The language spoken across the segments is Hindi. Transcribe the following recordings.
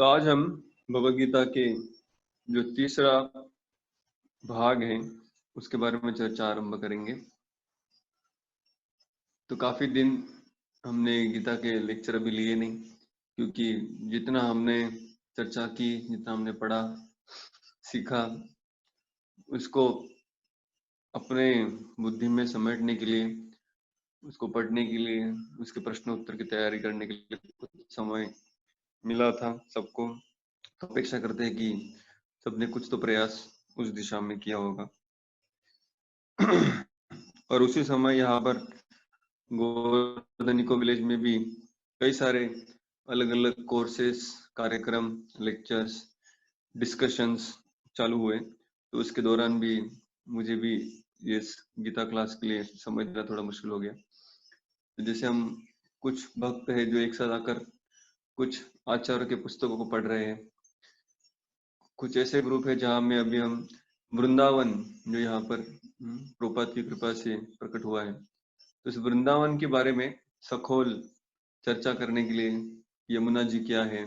तो आज हम भगवद गीता के जो तीसरा भाग है उसके बारे में चर्चा आरंभ करेंगे। तो काफी दिन हमने गीता के लेक्चर अभी लिए नहीं, क्योंकि जितना हमने चर्चा की, जितना हमने पढ़ा सीखा, उसको अपने बुद्धि में समेटने के लिए, उसको पढ़ने के लिए, उसके प्रश्न उत्तर की तैयारी करने के लिए कुछ समय मिला था सबको। तो अपेक्षा करते हैं कि सबने कुछ तो प्रयास उस दिशा में किया होगा। और उसी समय यहाँ पर गोवर्धनिको विलेज में भी कई सारे अलग अलग कोर्सेस, कार्यक्रम, लेक्चर्स, डिस्कशंस चालू हुए। तो उसके दौरान भी मुझे भी ये गीता क्लास के लिए समझना थोड़ा मुश्किल हो गया। तो जैसे हम कुछ भक्त है जो एक साथ आकर कुछ आचार्य के पुस्तकों को पढ़ रहे हैं, कुछ ऐसे ग्रुप है जहाँ में अभी हम वृंदावन, जो यहाँ पर प्रभुपाद की कृपा से प्रकट हुआ है, तो इस वृंदावन के बारे में सखोल चर्चा करने के लिए यमुना जी क्या है,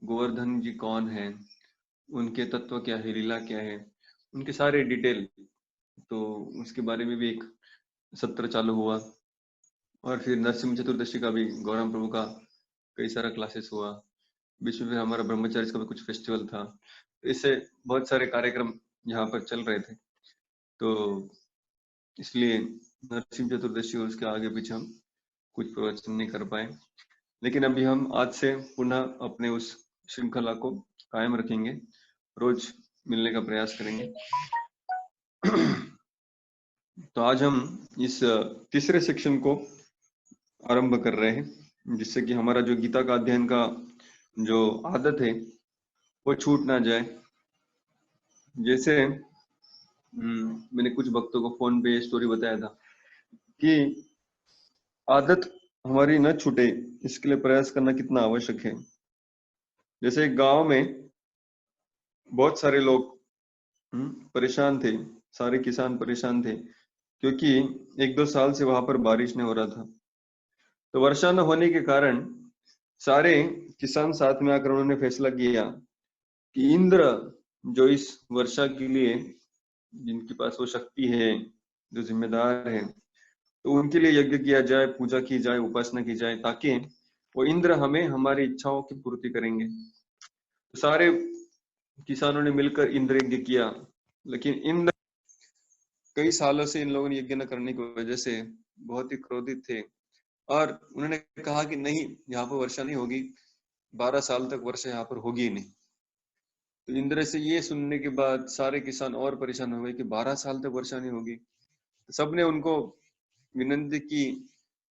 गोवर्धन जी कौन है, उनके तत्व क्या है, लीला क्या है, उनके सारे डिटेल, तो उसके बारे में भी एक सत्र चालू हुआ। और फिर नरसिंह चतुर्दशी का भी गौराम प्रभु का कई सारा क्लासेस हुआ। बीच में फिर हमारा ब्रह्मचर्य का भी कुछ फेस्टिवल था। इससे बहुत सारे कार्यक्रम यहाँ पर चल रहे थे। तो इसलिए नरसिंह चतुर्दशी और उसके आगे पीछे हम कुछ प्रवचन नहीं कर पाए, लेकिन अभी हम आज से पुनः अपने उस श्रृंखला को कायम रखेंगे, रोज मिलने का प्रयास करेंगे। तो आज हम इस तीसरे सेक्शन को आरंभ कर रहे हैं, जिससे कि हमारा जो गीता का अध्ययन का जो आदत है वो छूट ना जाए। जैसे मैंने कुछ भक्तों को फोन पे स्टोरी बताया था कि आदत हमारी न छूटे, इसके लिए प्रयास करना कितना आवश्यक है। जैसे एक गांव में बहुत सारे लोग परेशान थे, सारे किसान परेशान थे, क्योंकि 1-2 साल से वहां पर बारिश नहीं हो रहा था। तो वर्षा न होने के कारण सारे किसान साथ में आकर उन्होंने फैसला किया कि इंद्र, जो इस वर्षा के लिए जिनके पास वो शक्ति है, जो जिम्मेदार है, तो उनके लिए यज्ञ किया जाए, पूजा की जाए, उपासना की जाए, ताकि वो इंद्र हमें हमारी इच्छाओं की पूर्ति करेंगे। तो सारे किसानों ने मिलकर इंद्र यज्ञ किया, लेकिन इंद्र कई सालों से इन लोगों ने यज्ञ न करने की वजह से बहुत ही क्रोधित थे, और उन्होंने कहा कि नहीं, यहाँ पर वर्षा नहीं होगी, 12 साल तक वर्षा यहाँ पर होगी ही नहीं। तो इंद्र से ये सुनने के बाद सारे किसान और परेशान हो गए कि 12 साल तक वर्षा नहीं होगी। तो सबने उनको विनती की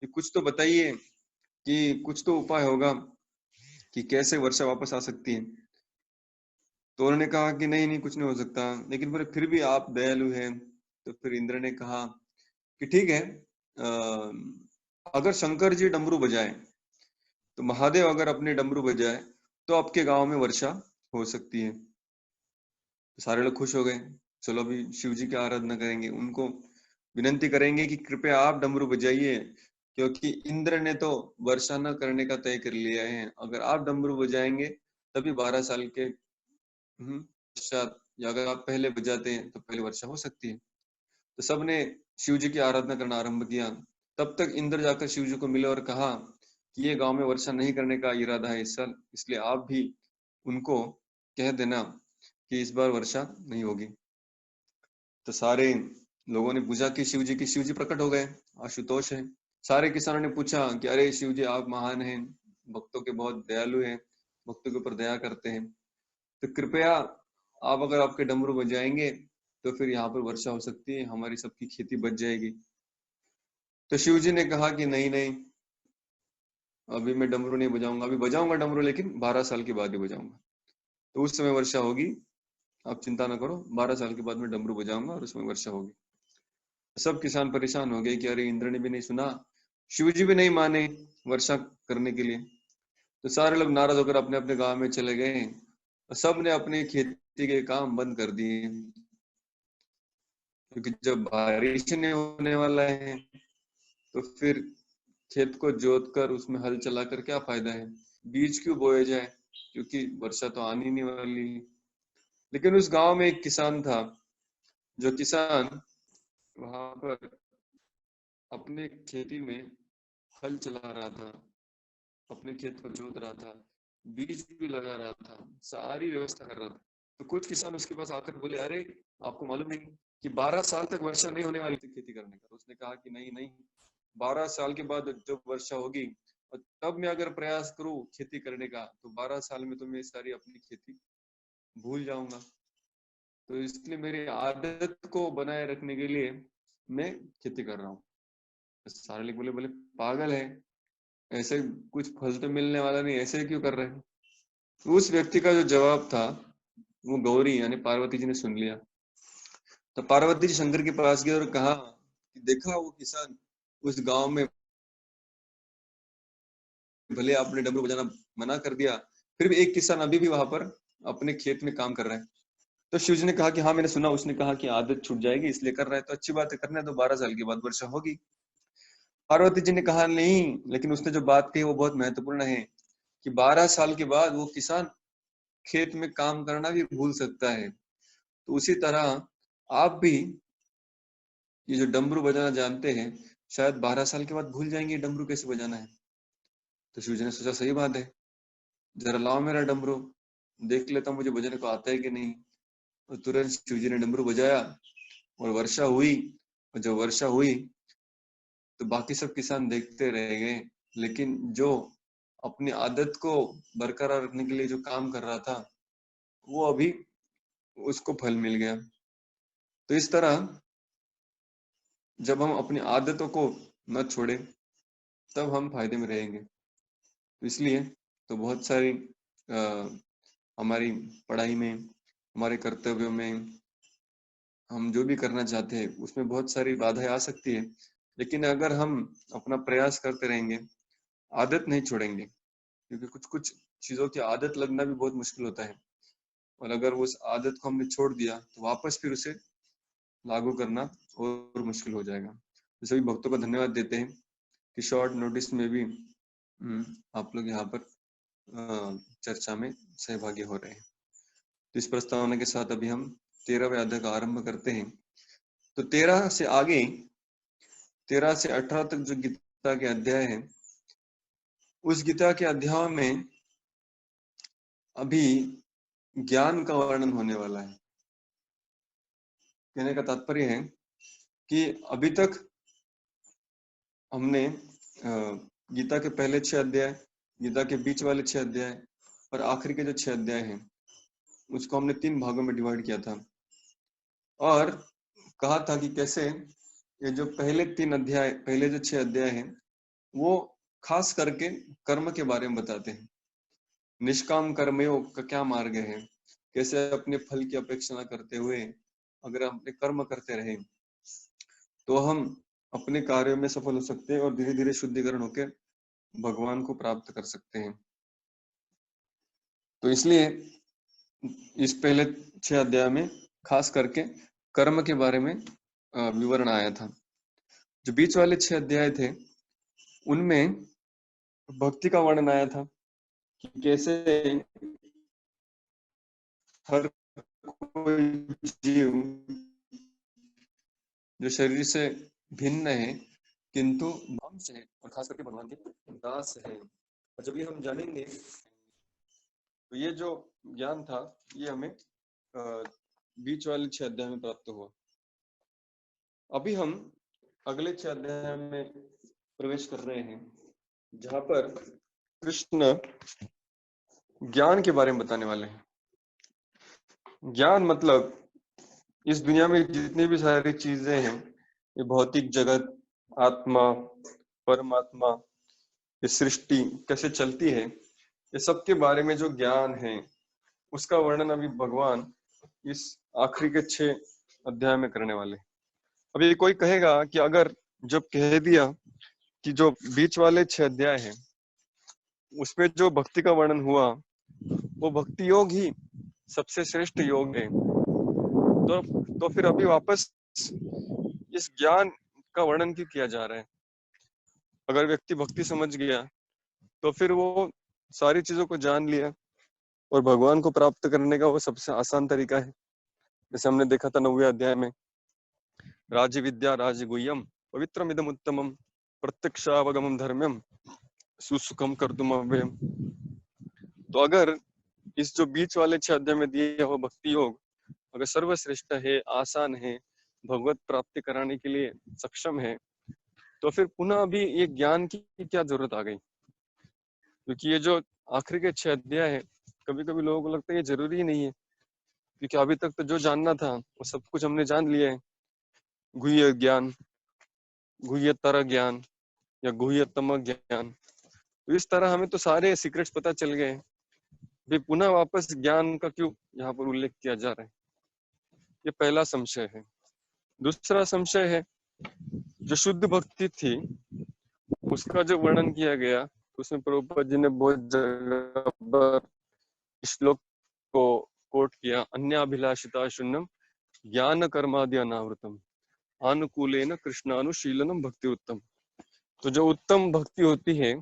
कि कुछ तो बताइए, कि कुछ तो उपाय होगा कि कैसे वर्षा वापस आ सकती है। तो उन्होंने कहा कि नहीं नहीं, कुछ नहीं हो सकता, लेकिन फिर भी आप दयालु हैं। तो फिर इंद्र ने कहा कि ठीक है, अगर शंकर जी डमरू बजाए, तो महादेव अगर अपने डमरू बजाए, तो आपके गांव में वर्षा हो सकती है। तो सारे लोग खुश हो गए, चलो अभी शिव जी की आराधना करेंगे, उनको विनती करेंगे कि कृपया आप डमरू बजाइए, क्योंकि इंद्र ने तो वर्षा न करने का तय कर लिया है। अगर आप डमरू बजाएंगे तभी 12 साल के पश्चात, या अगर आप पहले बजाते हैं तो पहले वर्षा हो सकती है। तो सबने शिव जी की आराधना करना आरंभ किया। तब तक इंद्र जाकर शिव जी को मिले और कहा कि ये गांव में वर्षा नहीं करने का इरादा है इस साल, इसलिए आप भी उनको कह देना कि इस बार वर्षा नहीं होगी। तो सारे लोगों ने पूछा कि शिव जी की, शिव जी प्रकट हो गए, आशुतोष है। सारे किसानों ने पूछा कि अरे शिव जी, आप महान हैं, भक्तों के बहुत दयालु हैं, भक्तों के ऊपर दया करते हैं, तो कृपया आप अगर आपके डमरू बजाएंगे तो फिर यहाँ पर वर्षा हो सकती है, हमारी सबकी खेती बच जाएगी। तो शिव जी ने कहा कि नहीं नहीं, अभी मैं डमरू नहीं बजाऊंगा, अभी बजाऊंगा डमरू, लेकिन 12 साल के बाद ही बजाऊंगा, तो उस समय वर्षा होगी, आप चिंता ना करो, 12 साल के बाद मैं डमरू बजाऊंगा और उसमें वर्षा होगी। सब किसान परेशान हो गए कि अरे इंद्र ने भी नहीं सुना, शिव जी भी नहीं माने वर्षा करने के लिए। तो सारे लोग नाराज होकर अपने अपने गांव में चले गए, सब ने अपने खेती के काम बंद कर दिए, क्योंकि जब बारिश नहीं होने वाला है तो फिर खेत को जोत कर उसमें हल चलाकर क्या फायदा है, बीज क्यों बोए जाए। क्योंकि वर्षा तो आनी नहीं वाली। लेकिन उस गांव में एक किसान था, जो किसान वहां पर अपने खेती में हल चला रहा था, अपने खेत को जोत रहा था, बीज भी लगा रहा था, सारी व्यवस्था कर रहा था। तो कुछ किसान उसके पास आकर बोले, अरे आपको मालूम नहीं कि 12 साल तक वर्षा नहीं होने वाली थी खेती करने का? तो उसने कहा कि नहीं नहीं, 12 साल के बाद जब वर्षा होगी और तब मैं अगर प्रयास करूं खेती करने का, तो 12 साल में तो मैं सारी अपनी खेती भूल जाऊंगा। तो इसलिए मेरी आदत को बनाए रखने के लिए मैं खेती कर रहा हूँ। तो सारे लोग बोले बोले पागल है, ऐसे कुछ फल तो मिलने वाला नहीं, ऐसे क्यों कर रहे हैं? तो उस व्यक्ति का जो जवाब था, वो गौरी यानी पार्वती जी ने सुन लिया। तो पार्वती जी शंकर के पास गए और कहा कि देखा वो किसान उस गांव में, भले आपने डमरू बजाना मना कर दिया, फिर भी एक किसान अभी भी वहां पर अपने खेत में काम कर रहा है। तो शिव जी ने कहा कि हाँ मैंने सुना, उसने कहा कि आदत छूट जाएगी इसलिए कर रहा है, तो अच्छी बात है, करने दो, 12 साल के बाद वर्षा होगी। पार्वती जी ने कहा नहीं, लेकिन उसने जो बात कही वो बहुत महत्वपूर्ण है कि 12 साल के बाद वो किसान खेत में काम करना भी भूल सकता है। तो उसी तरह आप भी ये जो डमरू बजाना जानते हैं, शायद 12 साल के बाद भूल जाएंगे डमरू कैसे बजाना है। तो शिव जी ने सोचा सही बात है, जरा लाओ मेरा डमरू, देख लेता हूँ मुझे बजाने को आता है कि नहीं। और तुरंत शिव जी ने डमरू बजाया और वर्षा हुई। और जब वर्षा हुई तो बाकी सब किसान देखते रह गए, लेकिन जो अपनी आदत को बरकरार रखने के लिए जो काम कर रहा था, वो अभी उसको फल मिल गया। तो इस तरह जब हम अपनी आदतों को न छोड़े, तब हम फायदे में रहेंगे। तो इसलिए तो बहुत सारी हमारी पढ़ाई में, हमारे कर्तव्यों में, हम जो भी करना चाहते हैं उसमें बहुत सारी बाधाएं आ सकती है, लेकिन अगर हम अपना प्रयास करते रहेंगे, आदत नहीं छोड़ेंगे, क्योंकि कुछ कुछ चीजों की आदत लगना भी बहुत मुश्किल होता है, और अगर उस आदत को हमने छोड़ दिया तो वापस फिर उसे लागू करना और मुश्किल हो जाएगा। तो सभी भक्तों को धन्यवाद देते हैं कि शॉर्ट नोटिस में भी आप लोग यहाँ पर चर्चा में सहभागी हो रहे हैं। तो इस प्रस्तावना के साथ अभी हम 13वें अध्याय का आरंभ करते हैं। तो 13 से आगे, 13 से 18 तक जो गीता के अध्याय है, उस गीता के अध्याय में अभी ज्ञान का वर्णन होने वाला है। कहने का तात्पर्य है कि अभी तक हमने गीता के पहले 6 अध्याय, गीता के बीच वाले 6 अध्याय और आखिरी के जो 6 अध्याय हैं, उसको हमने 3 भागों में डिवाइड किया था और कहा था कि कैसे ये जो पहले 3 अध्याय, पहले जो 6 अध्याय हैं, वो खास करके कर्म के बारे में बताते हैं। निष्काम कर्मयोग का क्या मार्ग है, कैसे अपने फल की अपेक्षा न करते हुए अगर हम अपने कर्म करते रहे तो हम अपने कार्यों में सफल हो सकते हैं और धीरे धीरे शुद्धिकरण होकर भगवान को प्राप्त कर सकते हैं। तो इसलिए इस पहले 6 अध्याय में खास करके कर्म के बारे में विवरण आया था। जो बीच वाले 6 अध्याय थे, उनमें भक्ति का वर्णन आया था कि कैसे हर कोई जीव जो शरीर से भिन्न है किंतु अंश है और खास करके भगवान के दास है। और जब ये हम जानेंगे तो ये जो ज्ञान था, ये हमें बीच वाले 6 अध्याय में प्राप्त हुआ। अभी हम अगले 6 अध्याय में प्रवेश कर रहे हैं, जहां पर कृष्ण ज्ञान के बारे में बताने वाले हैं। ज्ञान मतलब इस दुनिया में जितनी भी सारी चीजें हैं, ये भौतिक जगत, आत्मा, परमात्मा, ये सृष्टि कैसे चलती है, ये सब के बारे में जो ज्ञान है, उसका वर्णन अभी भगवान इस आखिरी के 6 अध्याय में करने वाले। अभी कोई कहेगा कि अगर जब कह दिया कि जो बीच वाले 6 अध्याय हैं उसमें जो भक्ति का वर्णन हुआ, वो भक्ति योग ही सबसे श्रेष्ठ योग है, तो फिर अभी वापस इस ज्ञान का वर्णन क्यों किया जा रहा है? अगर व्यक्ति भक्ति समझ गया तो फिर वो सारी चीजों को जान लिया, और भगवान को प्राप्त करने का वो सबसे आसान तरीका है। जैसे हमने देखा था 9वें अध्याय में, राज विद्या राज गुह्यम पवित्रम इदम उत्तमम प्रत्यक्षावगमम धर्म्यम सुसुखम कर्तुम अव्ययम। तो अगर इस जो बीच वाले 6 अध्याय में दिए हुए भक्ति योग अगर सर्वश्रेष्ठ है, आसान है, भगवत प्राप्ति कराने के लिए सक्षम है, तो फिर पुनः अभी ये ज्ञान की क्या जरूरत आ गई? क्योंकि ये जो आखिरी के 6 अध्याय है, कभी कभी लोगों को लगता है ये जरूरी ही नहीं है, क्योंकि अभी तक तो जो जानना था वो सब कुछ हमने जान लिया है। गुह्य ज्ञान, गुह्यतर ज्ञान या गुह्यतम ज्ञान, तो इस तरह हमें तो सारे सीक्रेट्स पता चल गए, भी पुनः वापस ज्ञान का क्यों यहाँ पर उल्लेख किया जा रहा है? ये पहला संशय है। दूसरा संशय है, जो शुद्ध भक्ति थी उसका जो वर्णन किया गया, उसमें प्रभुपाद जी ने बहुत जगह पर श्लोक को कोट किया, अन्याभिलाषिता शून्यम ज्ञान कर्मादि अनावृतम अनुकूलेन कृष्णानुशीलनम भक्ति उत्तम। तो जो उत्तम भक्ति होती है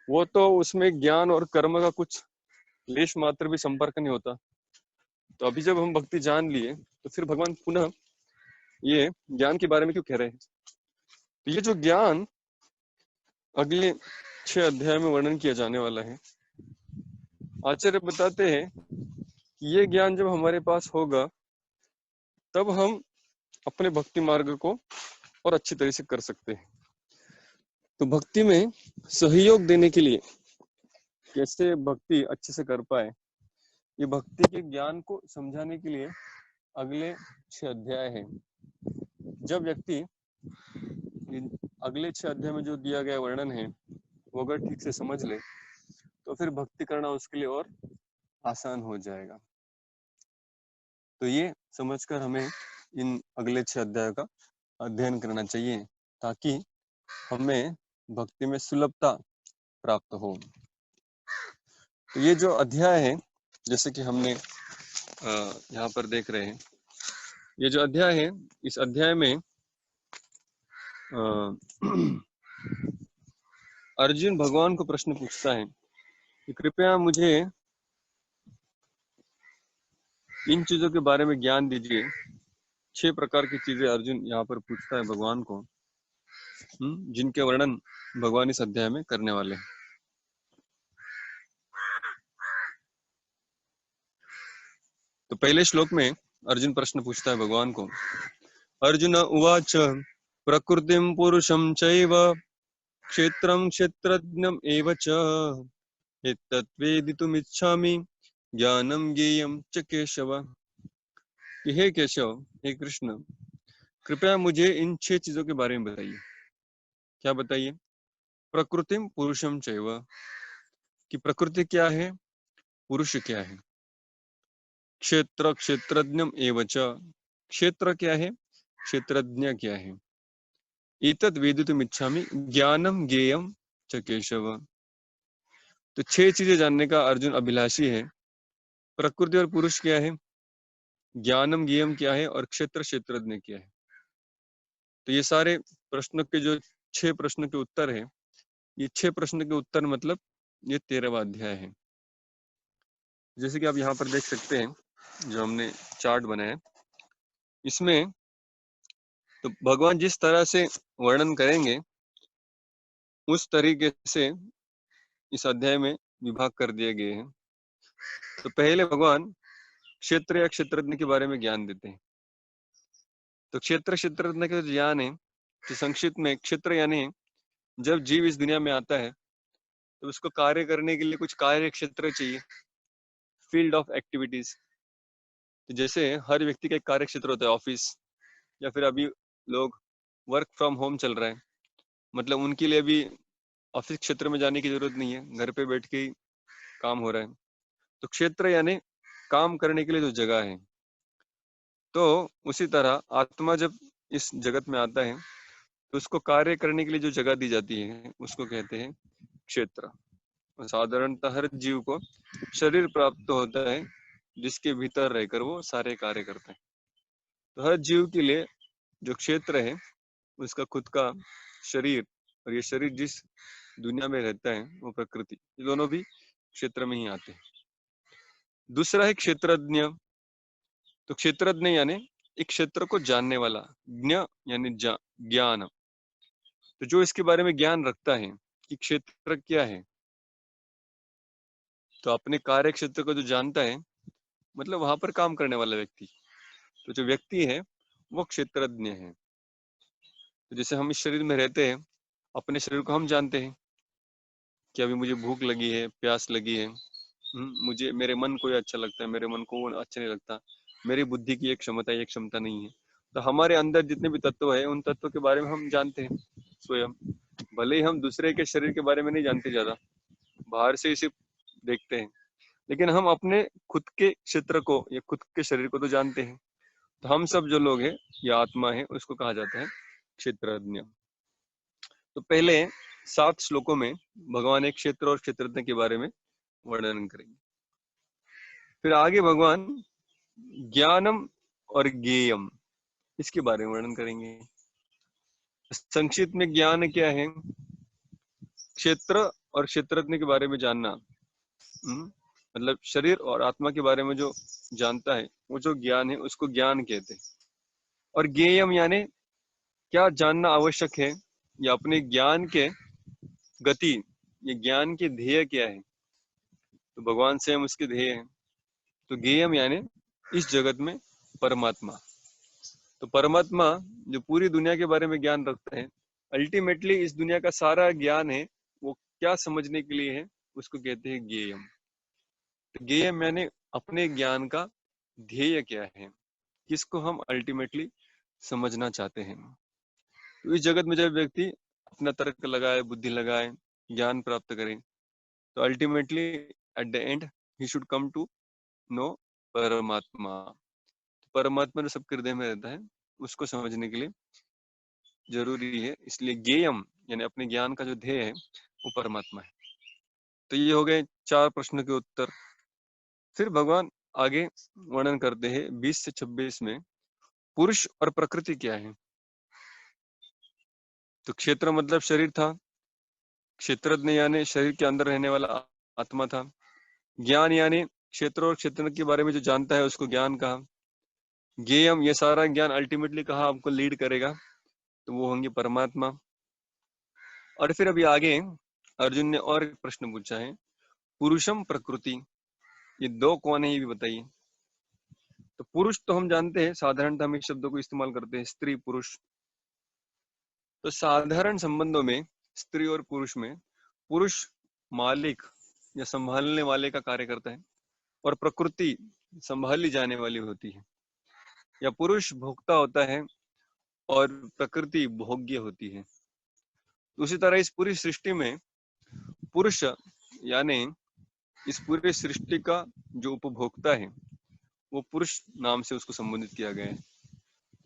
वो तो उसमें ज्ञान और कर्म का कुछ लेश मात्र भी संपर्क नहीं होता। तो अभी जब हम भक्ति जान लिए तो फिर भगवान पुनः ये ज्ञान के बारे में क्यों कह रहे हैं? तो ये जो ज्ञान अगले 6 अध्याय में वर्णन किया जाने वाला है, आचार्य बताते हैं कि ये ज्ञान जब हमारे पास होगा तब हम अपने भक्ति मार्ग को और अच्छी तरह से कर सकते हैं। तो भक्ति में सहयोग देने के लिए कैसे भक्ति अच्छे से कर पाए, ये भक्ति के ज्ञान को समझाने के लिए अगले 6 अध्याय हैं। जब व्यक्ति अगले 6 अध्याय में जो दिया गया वर्णन है वो अगर ठीक से समझ ले तो फिर भक्ति करना उसके लिए और आसान हो जाएगा। तो ये समझकर हमें इन अगले 6 अध्यायों का अध्ययन करना चाहिए ताकि हमें भक्ति में सुलभता प्राप्त हो। तो ये जो अध्याय है, जैसे कि हमने यहाँ पर देख रहे हैं, ये जो अध्याय है, इस अध्याय में अर्जुन भगवान को प्रश्न पूछता है कि कृपया मुझे इन चीजों के बारे में ज्ञान दीजिए। 6 प्रकार की चीजें अर्जुन यहाँ पर पूछता है भगवान को, जिनके वर्णन भगवान इस अध्याय में करने वाले हैं। तो पहले श्लोक में अर्जुन प्रश्न पूछता है भगवान को, अर्जुन उवाच प्रकृतिम पुरुषम चैव क्षेत्रम क्षेत्रज्ञम एव च एतद्वेदितुम् इच्छामि ज्ञानम ज्ञेयम च केशव। हे केशव, हे कृष्ण, कृपया मुझे इन 6 चीजों के बारे में बताइए। क्या बताइए? प्रकृतिम पुरुषम चैव, कि प्रकृति क्या है, पुरुष क्या है। क्षेत्र क्षेत्रज्ञम एव च, क्षेत्र क्या है, क्षेत्रज्ञ क्या है। एतद् वेदितुम् इच्छामि ज्ञानम ज्ञेयम च केशव। तो 6 चीजें जानने का अर्जुन अभिलाषी है। प्रकृति और पुरुष क्या है, ज्ञानम ज्ञेयम क्या है, और क्षेत्र क्षेत्रज्ञ क्या है। तो ये सारे प्रश्नों के जो 6 प्रश्न के उत्तर है, ये 6 प्रश्न के उत्तर मतलब ये 13वां अध्याय है। जैसे कि आप यहाँ पर देख सकते हैं, जो हमने चार्ट बनाया, इसमें तो भगवान जिस तरह से वर्णन करेंगे उस तरीके से इस अध्याय में विभाग कर दिए गए हैं। तो पहले भगवान क्षेत्र या क्षेत्रज्ञ के बारे में ज्ञान देते हैं। तो क्षेत्र क्षेत्रज्ञ का जो ज्ञान है, तो संक्षिप्त में क्षेत्र यानी जब जीव इस दुनिया में आता है तो उसको कार्य करने के लिए कुछ कार्य क्षेत्र चाहिए, फील्ड ऑफ एक्टिविटीज। तो जैसे हर व्यक्ति का एक कार्य क्षेत्र होता है, ऑफिस, या फिर अभी लोग वर्क फ्रॉम होम चल रहा है, मतलब उनके लिए अभी ऑफिस क्षेत्र में जाने की जरूरत नहीं है, घर पे बैठ के ही काम हो रहा है। तो क्षेत्र यानी काम करने के लिए जो जगह है। तो उसी तरह आत्मा जब इस जगत में आता है तो उसको कार्य करने के लिए जो जगह दी जाती है उसको कहते हैं क्षेत्र। साधारणतः हर जीव को शरीर प्राप्त होता है जिसके भीतर रहकर वो सारे कार्य करते हैं। तो हर जीव के लिए जो क्षेत्र है उसका खुद का शरीर, और ये शरीर जिस दुनिया में रहता है वो प्रकृति, ये दोनों भी क्षेत्र में ही आते हैं। दूसरा है क्षेत्रज्ञ। तो क्षेत्रज्ञ यानी एक क्षेत्र को जानने वाला, ज्ञ यानी ज्ञान। तो जो इसके बारे में ज्ञान रखता है कि क्षेत्र क्या है, तो अपने कार्य क्षेत्र को जो जानता है, मतलब वहां पर काम करने वाला व्यक्ति। तो जो व्यक्ति है वो क्षेत्रज्ञ है। तो जैसे हम इस शरीर में रहते हैं, अपने शरीर को हम जानते हैं कि अभी मुझे भूख लगी है, प्यास लगी है। मुझे मेरे मन को ये अच्छा लगता है, मेरे मन को वो अच्छा नहीं लगता। मेरी बुद्धि की एक क्षमता है, एक क्षमता नहीं है। तो हमारे अंदर जितने भी तत्व है, उन तत्वों के बारे में हम जानते हैं स्वयं। भले ही हम दूसरे के शरीर के बारे में नहीं जानते ज्यादा, बाहर से ही सिर्फ देखते हैं, लेकिन हम अपने खुद के क्षेत्र को या खुद के शरीर को तो जानते हैं। तो हम सब जो लोग हैं या आत्मा है, उसको कहा जाता है क्षेत्रज्ञ। तो पहले 7 श्लोकों में भगवान एक क्षेत्र और क्षेत्रज्ञ के बारे में वर्णन करेंगे। फिर आगे भगवान ज्ञानम और ज्ञेयम, इसके बारे में वर्णन करेंगे। संक्षिप्त में ज्ञान क्या है? क्षेत्र और क्षेत्रज्ञ के बारे में जानना। मतलब शरीर और आत्मा के बारे में जो जानता है, वो जो ज्ञान है उसको ज्ञान कहते हैं। और ज्ञेयम यानी क्या जानना आवश्यक है, या अपने ज्ञान के गति, ये ज्ञान के ध्येय क्या है। तो भगवान स्वयं उसके ध्येय है। तो ज्ञेयम यानी इस जगत में परमात्मा। तो परमात्मा जो पूरी दुनिया के बारे में ज्ञान रखता है, अल्टीमेटली इस दुनिया का सारा ज्ञान है, वो क्या समझने के लिए है, उसको कहते हैं ज्ञेयम। तो ज्ञेयम यानी अपने ज्ञान का ध्येय क्या है, किसको हम अल्टीमेटली समझना चाहते हैं। तो इस जगत में जब व्यक्ति अपना तर्क लगाए, बुद्धि लगाए, ज्ञान प्राप्त करे, तो ultimately at the end he should come to know परमात्मा। परमात्मा जो सबके हृदय में रहता है, उसको समझने के लिए जरूरी है। इसलिए ज्ञेयम यानी अपने ज्ञान का जो ध्येय है वो परमात्मा है। तो ये हो गए 4 प्रश्नों के उत्तर। फिर भगवान आगे वर्णन करते हैं 20 से 26 में, पुरुष और प्रकृति क्या है। तो क्षेत्र मतलब शरीर था, क्षेत्रज्ञ यानी शरीर के अंदर रहने वाला आत्मा था, ज्ञान यानी क्षेत्र और क्षेत्र के बारे में जो जानता है उसको ज्ञान कहा, ज्ञेयम ये सारा ज्ञान अल्टीमेटली कहा आपको लीड करेगा, तो वो होंगे परमात्मा। और फिर अभी आगे अर्जुन ने और एक प्रश्न पूछा है, पुरुषम प्रकृति, ये 2 कौन है ये भी बताइए। तो पुरुष तो हम जानते हैं, साधारणतः हम इस शब्दों को इस्तेमाल करते हैं, स्त्री पुरुष। तो साधारण संबंधों में स्त्री और पुरुष में पुरुष मालिक या संभालने वाले का कार्य करता है, और प्रकृति संभाली जाने वाली होती है। या पुरुष भोक्ता होता है और प्रकृति भोग्य होती है। उसी तरह इस पूरी सृष्टि में पुरुष यानी इस पूरी सृष्टि का जो उपभोक्ता है, वो पुरुष नाम से उसको संबोधित किया गया है।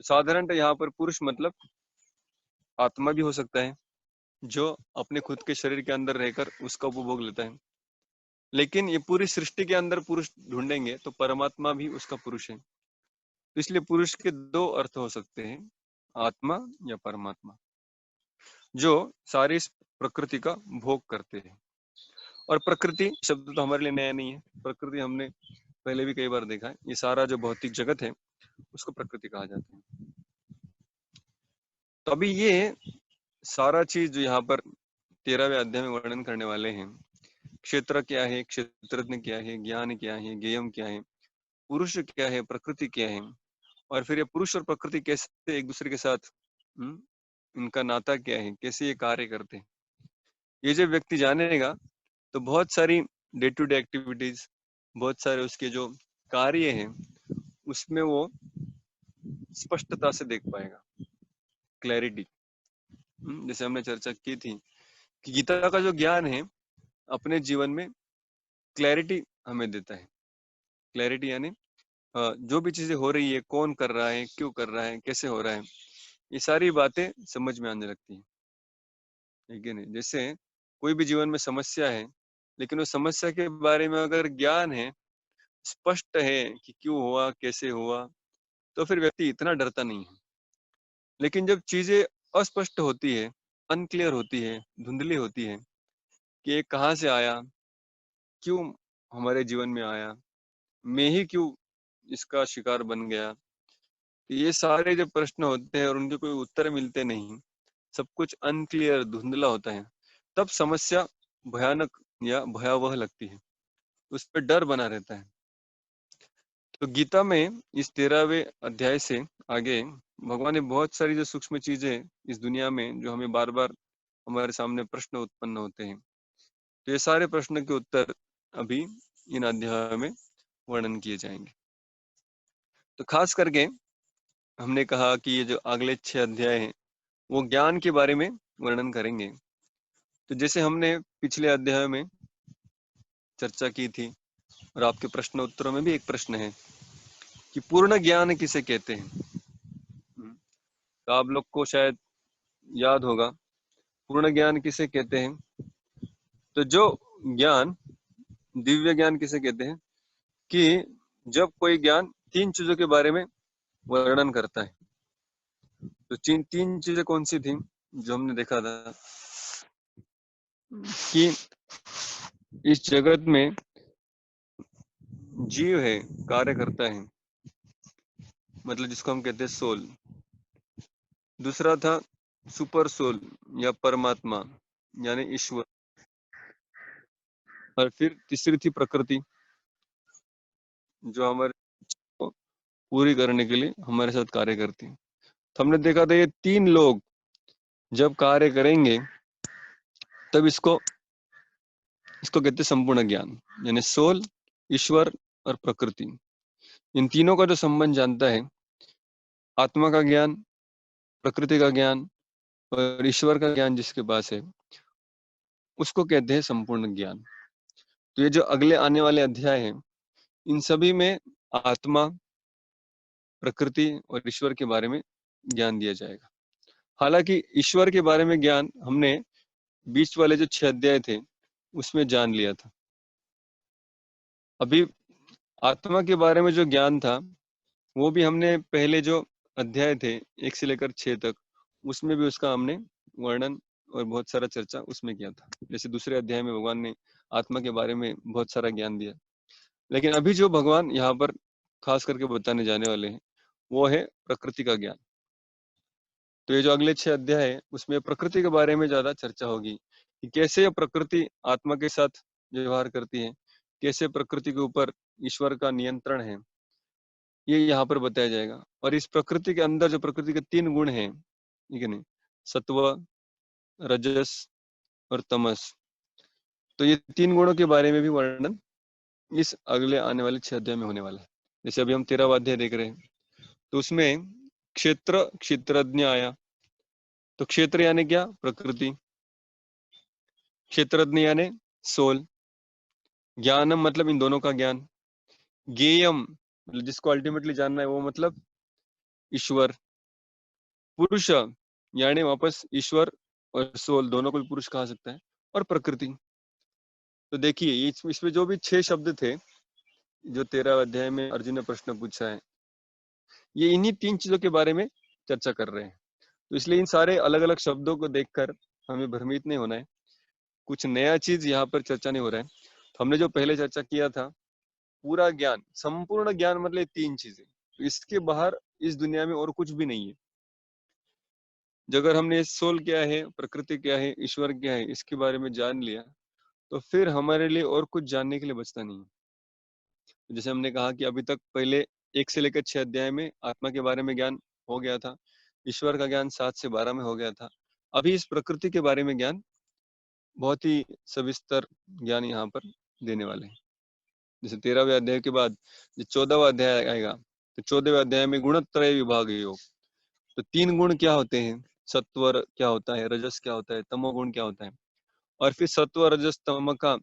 साधारणतः यहाँ पर पुरुष मतलब आत्मा भी हो सकता है, जो अपने खुद के शरीर के अंदर रहकर उसका उपभोग लेता है। लेकिन ये पूरी सृष्टि के अंदर पुरुष ढूंढेंगे तो परमात्मा भी उसका पुरुष है। तो इसलिए पुरुष के 2 अर्थ हो सकते हैं, आत्मा या परमात्मा, जो सारी इस प्रकृति का भोग करते हैं। और प्रकृति शब्द तो हमारे लिए नया नहीं है, प्रकृति हमने पहले भी कई बार देखा है। ये सारा जो भौतिक जगत है उसको प्रकृति कहा जाता है। तो अभी ये सारा चीज जो यहाँ पर 13वें अध्याय में वर्णन करने वाले हैं, क्षेत्र क्या है, क्षेत्रज्ञ क्या है, ज्ञान क्या है, ज्ञेयम क्या है, पुरुष क्या है, प्रकृति क्या है, और फिर ये पुरुष और प्रकृति कैसे एक दूसरे के साथ इनका नाता क्या है, कैसे ये कार्य करते हैं, ये जब व्यक्ति जानेगा तो बहुत सारी डे टू डे एक्टिविटीज, बहुत सारे उसके जो कार्य हैं, उसमें वो स्पष्टता से देख पाएगा, क्लैरिटी। जैसे हमने चर्चा की थी कि गीता का जो ज्ञान है अपने जीवन में क्लैरिटी हमें देता है। क्लैरिटी यानी जो भी चीजें हो रही है, कौन कर रहा है, क्यों कर रहा है, कैसे हो रहा है, ये सारी बातें समझ में आने लगती हैं, ठीक है नहीं। जैसे कोई भी जीवन में समस्या है, लेकिन उस समस्या के बारे में अगर ज्ञान है, स्पष्ट है कि क्यों हुआ, कैसे हुआ, तो फिर व्यक्ति इतना डरता नहीं है। लेकिन जब चीजें अस्पष्ट होती है, अनक्लियर होती है, धुंधली होती है कि ये कहाँ से आया, क्यों हमारे जीवन में आया, मैं ही क्यों इसका शिकार बन गया। तो ये सारे जो प्रश्न होते हैं और उनके कोई उत्तर मिलते नहीं, सब कुछ अनक्लियर, धुंधला होता है, तब समस्या भयानक या भयावह लगती है, उस पर डर बना रहता है। तो गीता में इस 13वें अध्याय से आगे भगवान ने बहुत सारी जो सूक्ष्म चीजें इस दुनिया में जो हमें बार बार हमारे सामने प्रश्न उत्पन्न होते हैं, तो ये सारे प्रश्न के उत्तर अभी इन अध्यायों में वर्णन किए जाएंगे। तो खास करके हमने कहा कि ये जो अगले 6 अध्याय हैं वो ज्ञान के बारे में वर्णन करेंगे। तो जैसे हमने पिछले अध्याय में चर्चा की थी और आपके प्रश्न उत्तरों में भी एक प्रश्न है कि पूर्ण ज्ञान किसे कहते हैं। तो आप लोग को शायद याद होगा पूर्ण ज्ञान किसे कहते हैं। तो जो ज्ञान, दिव्य ज्ञान किसे कहते हैं कि जब कोई ज्ञान 3 चीजों के बारे में वर्णन करता है। तो तीन चीजें कौन सी थी जो हमने देखा था कि इस जगत में जीव है, कार्य करता है, मतलब जिसको हम कहते हैं सोल। दूसरा था सुपर सोल या परमात्मा यानी ईश्वर। और फिर तीसरी थी प्रकृति, जो हमारे को पूरी करने के लिए हमारे साथ कार्य करती है। तो हमने देखा था ये 3 लोग जब कार्य करेंगे तब इसको कहते हैं संपूर्ण ज्ञान, यानी सोल, ईश्वर और प्रकृति। इन तीनों का जो संबंध जानता है, आत्मा का ज्ञान, प्रकृति का ज्ञान और ईश्वर का ज्ञान जिसके पास है, उसको कहते हैं संपूर्ण ज्ञान। तो ये जो अगले आने वाले अध्याय हैं, इन सभी में आत्मा, प्रकृति और ईश्वर के बारे में ज्ञान दिया जाएगा। हालांकि ईश्वर के बारे में ज्ञान हमने बीच वाले जो 6 अध्याय थे उसमें जान लिया था। अभी आत्मा के बारे में जो ज्ञान था वो भी हमने पहले जो अध्याय थे 1 से लेकर 6 तक, उसमें भी उसका हमने वर्णन और बहुत सारा चर्चा उसमें किया था। जैसे दूसरे अध्याय में भगवान ने आत्मा के बारे में बहुत सारा ज्ञान दिया। लेकिन अभी जो भगवान यहाँ पर खास करके बताने जाने वाले हैं वो है प्रकृति का ज्ञान। तो ये जो अगले 6 अध्याय है उसमें प्रकृति के बारे में ज्यादा चर्चा होगी कि कैसे ये प्रकृति आत्मा के साथ व्यवहार करती है, कैसे प्रकृति के ऊपर ईश्वर का नियंत्रण है, ये यहाँ पर बताया जाएगा। और इस प्रकृति के अंदर जो प्रकृति के 3 गुण हैं, ठीक है नहीं, सत्व, रजस और तमस, तो ये 3 गुणों के बारे में भी वर्णन इस अगले आने वाले 6 अध्याय में होने वाला है। जैसे अभी हम 13वां अध्याय देख रहे हैं, तो उसमें क्षेत्र क्षेत्रज्ञ आया। तो क्षेत्र यानी क्या? प्रकृति। क्षेत्रज्ञ यानी सोल। ज्ञानम मतलब इन दोनों का ज्ञान। ज्ञेयम मतलब जिसको अल्टीमेटली जानना है वो मतलब ईश्वर। पुरुष यानी वापस ईश्वर और सोल दोनों को भी पुरुष कहा सकता है। और प्रकृति। तो देखिए इसमें जो भी 6 शब्द थे जो 13 अध्याय में अर्जुन ने प्रश्न पूछा है, ये इन्हीं 3 चीजों के बारे में चर्चा कर रहे हैं। तो इसलिए इन सारे अलग अलग शब्दों को देखकर हमें भ्रमित नहीं होना है, कुछ नया चीज यहाँ पर चर्चा नहीं हो रहा है। तो हमने जो पहले चर्चा किया था, पूरा ज्ञान, संपूर्ण ज्ञान मतलब 3 चीजें, तो इसके बाहर इस दुनिया में और कुछ भी नहीं है। जो अगर हमने सोल क्या है, प्रकृति क्या है, ईश्वर क्या है, इसके बारे में जान लिया, तो फिर हमारे लिए और कुछ जानने के लिए बचता नहीं है। जैसे हमने कहा कि अभी तक पहले 1 से लेकर 6 अध्याय में आत्मा के बारे में ज्ञान हो गया था, ईश्वर का ज्ञान 7 से 12 में हो गया था। अभी इस प्रकृति के बारे में ज्ञान, बहुत ही सविस्तर ज्ञान यहाँ पर देने वाले हैं। जैसे 13वें अध्याय के बाद जो 14वां अध्याय आएगा, तो 14वें अध्याय में गुणत्रय विभाग योग। तो 3 गुण क्या होते हैं, सत्वर क्या होता है, रजस क्या होता है, तमोगुण क्या होता है, और फिर सत्व रजस तम का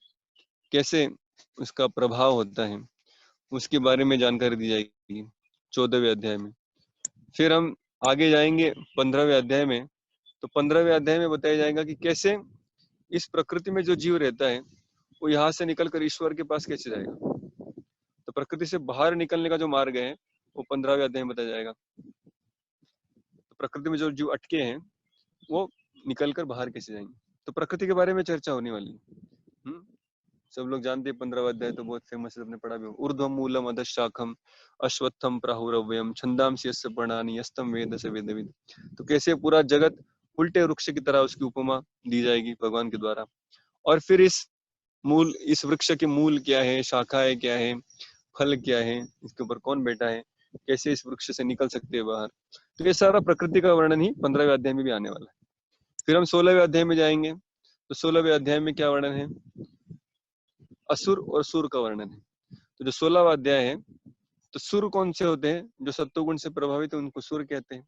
कैसे उसका प्रभाव होता है, उसके बारे में जानकारी दी जाएगी 14वें अध्याय में। फिर हम आगे जाएंगे 15वें अध्याय में। तो 15वें अध्याय में बताया जाएगा कि कैसे इस प्रकृति में जो जीव रहता है वो यहाँ से निकलकर ईश्वर के पास कैसे जाएगा। तो प्रकृति से बाहर निकलने का जो मार्ग है वो 15वें अध्याय में बताया जाएगा। तो प्रकृति में जो जीव अटके हैं वो निकलकर बाहर कैसे जाएंगे, तो प्रकृति के बारे में चर्चा होने वाली है। सब लोग जानते हैं 15वां अध्याय तो बहुत फेमस है, आपने पढ़ा भी होगा। ऊर्ध्वम मूलम अधशाखम अश्वत्थम प्राहुरव्ययम छंदांसि यस्य पर्णानि यस्तम वेद स वेदविद। तो कैसे पूरा जगत उल्टे वृक्ष की तरह उसकी उपमा दी जाएगी भगवान के द्वारा। और फिर इस वृक्ष के मूल क्या है, शाखाएं क्या है, फल क्या है, इसके ऊपर कौन बैठा है, कैसे इस वृक्ष से निकल सकते हैं बाहर, तो ये सारा प्रकृति का वर्णन ही 15वें अध्याय में भी आने वाला है। फिर हम 16वें अध्याय में जाएंगे, तो 16वें अध्याय में क्या वर्णन है, असुर और सुर का वर्णन है। तो जो 16वां अध्याय है, तो सुर कौन से होते हैं, जो सत्वगुण से प्रभावित है उनको सुर कहते हैं,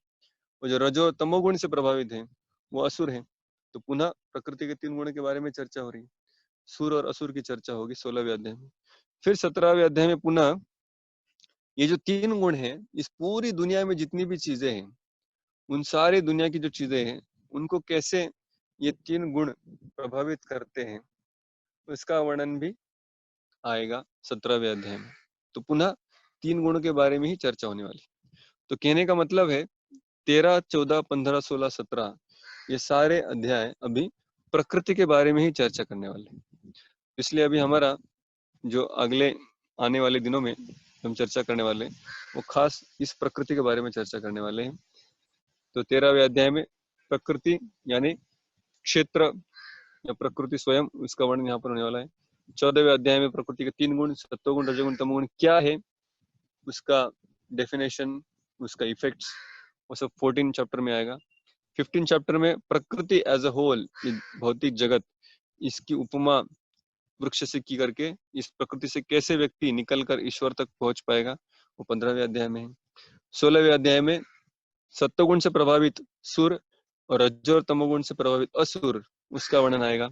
और जो रजो तमोगुण से प्रभावित है वो असुर है। तो पुनः प्रकृति के 3 गुणों के बारे में चर्चा हो रही है, सुर और असुर की चर्चा होगी 16वें अध्याय में। फिर 17वें अध्याय में पुनः ये जो 3 गुण हैं, इस पूरी दुनिया में जितनी भी चीजें हैं, उन सारी दुनिया की जो चीजें हैं उनको कैसे ये 3 गुण प्रभावित करते हैं, उसका वर्णन भी आएगा 17वें अध्याय में। तो पुनः 3 गुणों के बारे में ही चर्चा होने वाली। तो कहने का मतलब है 13, 14, 15, 16, 17 ये सारे अध्याय अभी प्रकृति के बारे में ही चर्चा करने वाले हैं। इसलिए अभी हमारा जो अगले आने वाले दिनों में हम चर्चा करने वाले हैं वो खास इस प्रकृति के बारे में चर्चा करने वाले हैं। तो 13वें अध्याय में प्रकृति यानी क्षेत्र या प्रकृति स्वयं, उसका वर्णन यहाँ पर होने वाला है। 14वें अध्याय में प्रकृति के 3 गुण, सत्वगुण, रजोगुण, तमोगुण क्या है, उसका डेफिनेशन, उसका इफेक्ट्स, वो सब 14 चैप्टर में आएगा। 15 चैप्टर में प्रकृति एज अ होल, भौतिक जगत, इसकी उपमा वृक्ष से की करके इस प्रकृति से कैसे व्यक्ति निकलकर ईश्वर तक पहुंच पाएगा, वो 15वें अध्याय में है। 16वें अध्याय में सत्वगुण से प्रभावित सुर और रजो और तमोगुण से प्रभावित असुर, उसका वर्णन आएगा।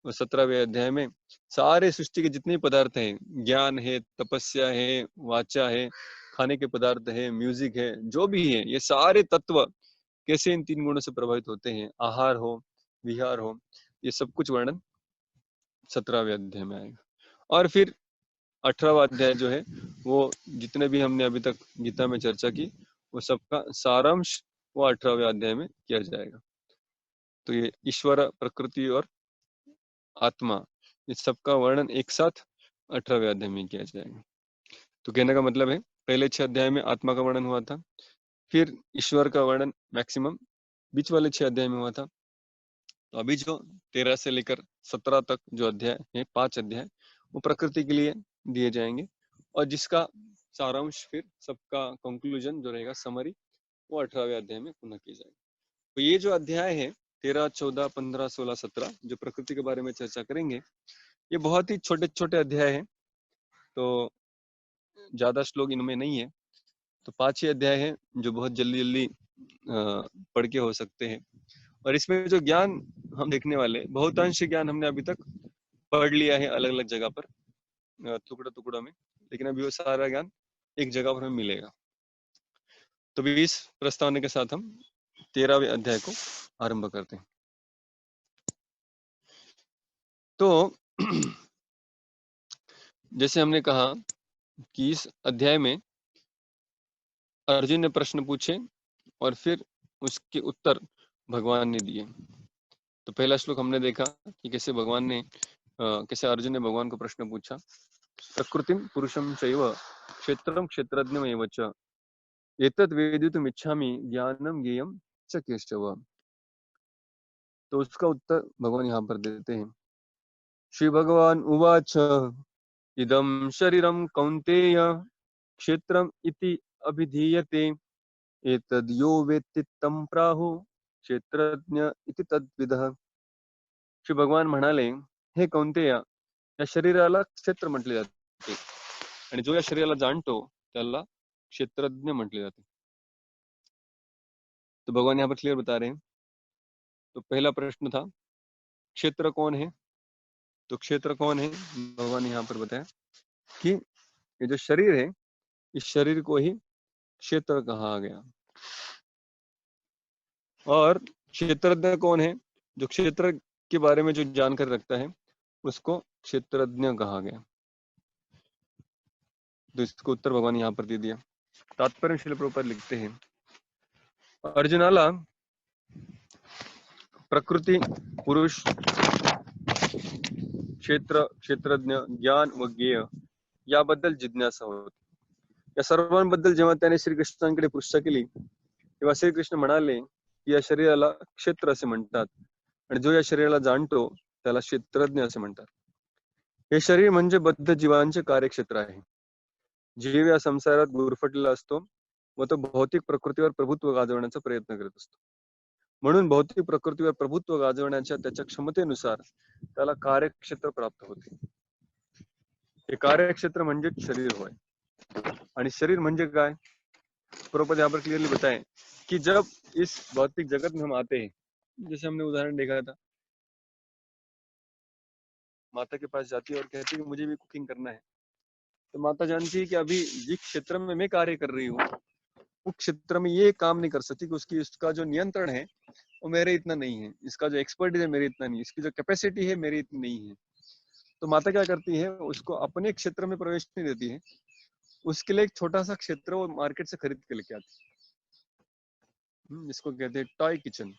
और 17वें अध्याय में सारे सृष्टि के जितने पदार्थ हैं, ज्ञान है, तपस्या है, वाचा है, खाने के पदार्थ है, म्यूजिक है, जो भी है, ये सारे तत्व कैसे इन 3 गुणों से प्रभावित होते हैं, आहार हो, विहार हो, ये सब कुछ वर्णन 17वें अध्याय में आएगा। और फिर 18वां अध्याय जो है वो जितने भी हमने अभी तक गीता में चर्चा की वो सबका सारांश वो 18वें अध्याय में किया जाएगा। तो ये ईश्वर, प्रकृति और आत्मा, इस सबका वर्णन एक साथ 18वें अध्याय में किया जाएगा। तो कहने का मतलब है पहले 6 अध्याय में आत्मा का वर्णन हुआ था, फिर ईश्वर का वर्णन मैक्सिमम बीच वाले 6 अध्याय में हुआ था। तो अभी जो 13 से लेकर 17 तक जो अध्याय है, 5 अध्याय, वो प्रकृति के लिए दिए जाएंगे, और जिसका सारांश फिर सबका कंक्लूजन जो रहेगा, समरी, वो 18वें अध्याय में पुनः किया जाएगा। तो ये जो अध्याय है 13, 14, 15, 16, 17 जो प्रकृति के बारे में चर्चा करेंगे, ये बहुत ही छोटे छोटे अध्याय हैं, तो ज्यादा श्लोक इनमें नहीं है। तो 5 ही अध्याय है जो बहुत जल्दी जल्दी पढ़ के हो सकते हैं। और इसमें जो ज्ञान हम देखने वाले, बहुतांश ज्ञान हमने अभी तक पढ़ लिया है अलग अलग जगह पर, टुकड़ा टुकड़ा में, लेकिन अभी वो सारा ज्ञान एक जगह पर हमें मिलेगा। तो 20 प्रस्तावना के साथ हम 13वें अध्याय को आरंभ करते हैं। तो जैसे हमने कहा कि इस अध्याय में अर्जुन ने प्रश्न पूछे और फिर उसके उत्तर भगवान ने दिए। तो पहला श्लोक हमने देखा कि कैसे अर्जुन ने भगवान को प्रश्न पूछा, प्रकृतिम पुरुषम चैव क्षेत्रम क्षेत्रज्ञमेव च एतद् वेदितुम् इच्छामि ज्ञानम ज्ञेयं च केशव। तो उसका उत्तर भगवान यहाँ पर देते हैं। श्री भगवान उवाच इदं शरीरं कौन्तेय क्षेत्रम इति अभिधीयते एतद् यो वेत्ति तं प्राहुः क्षेत्रज्ञ इति तद्विदः। श्री भगवान म्हणाले, हे कौंतेय, या शरीराला क्षेत्र म्हटले जाते आणि जो या शरीराला जाणतो त्याला क्षेत्रज्ञ म्हटले जाते। तो भगवान यहाँ पर क्लियर बता रहे हैं। तो पहला प्रश्न था क्षेत्र कौन है, तो क्षेत्र कौन है, भगवान यहाँ पर बताया कि ये जो शरीर है, इस शरीर को ही क्षेत्र कहा गया। और क्षेत्रज्ञ कौन है, जो क्षेत्र के बारे में जो जानकारी रखता है उसको क्षेत्रज्ञ कहा गया। तो इसको उत्तर भगवान यहाँ पर दे दिया। तात्पर्य श्रील प्रभुपाद लिखते हैं, अर्जुनाला प्रकृति, पुरुष, क्षेत्र, क्षेत्रज्ञ, ज्ञान व ज्ञेय याबद्दल जिज्ञासा होती. या सर्वांबद्दल जेव्हा त्याने श्रीकृष्णांकडे पृष्ठा केली तेव्हा श्रीकृष्ण म्हणाले की या शरीराला क्षेत्र असे म्हणतात आणि जो या शरीराला जाणतो त्याला क्षेत्रज्ञ असे म्हणतात. हे शरीर म्हणजे बद्ध जीवांचे कार्यक्षेत्र आहे. जीव या संसारात गुरफटलेला असतो व तो भौतिक प्रकृतीवर प्रभुत्व गाजवण्याचा प्रयत्न करत असतो. म्हणून भौतिक प्रकृतीवर प्रभुत्व गाजवण्याच्या त्याच्या क्षमतेनुसार त्याला कार्यक्षेत्र प्राप्त होते. हे कार्यक्षेत्र म्हणजे शरीर होय. आणि शरीर म्हणजे काय? प्रभुपाद यहाँ पर क्लियरली बताएं कि जब इस भौतिक जगत में हम आते हैं, जैसे हमने उदाहरण देखा था, माता के पास जाती है और कहती है कि मुझे भी कुकिंग करना है, तो माता जानती है कि अभी जिस क्षेत्र में मैं कार्य कर रही हूँ उस क्षेत्र में ये काम नहीं कर सकती कि उसकी इसका जो नियंत्रण है वो मेरे इतना नहीं है, इसका जो एक्सपर्टीज है मेरे इतना नहीं है, इसकी जो कैपेसिटी है मेरी इतनी नहीं है. तो माता क्या करती है, उसको अपने क्षेत्र में प्रवेश नहीं देती है, उसके लिए एक छोटा सा क्षेत्र वो मार्केट से खरीद के लेके आती है. इसको कहते हैं टॉय किचन.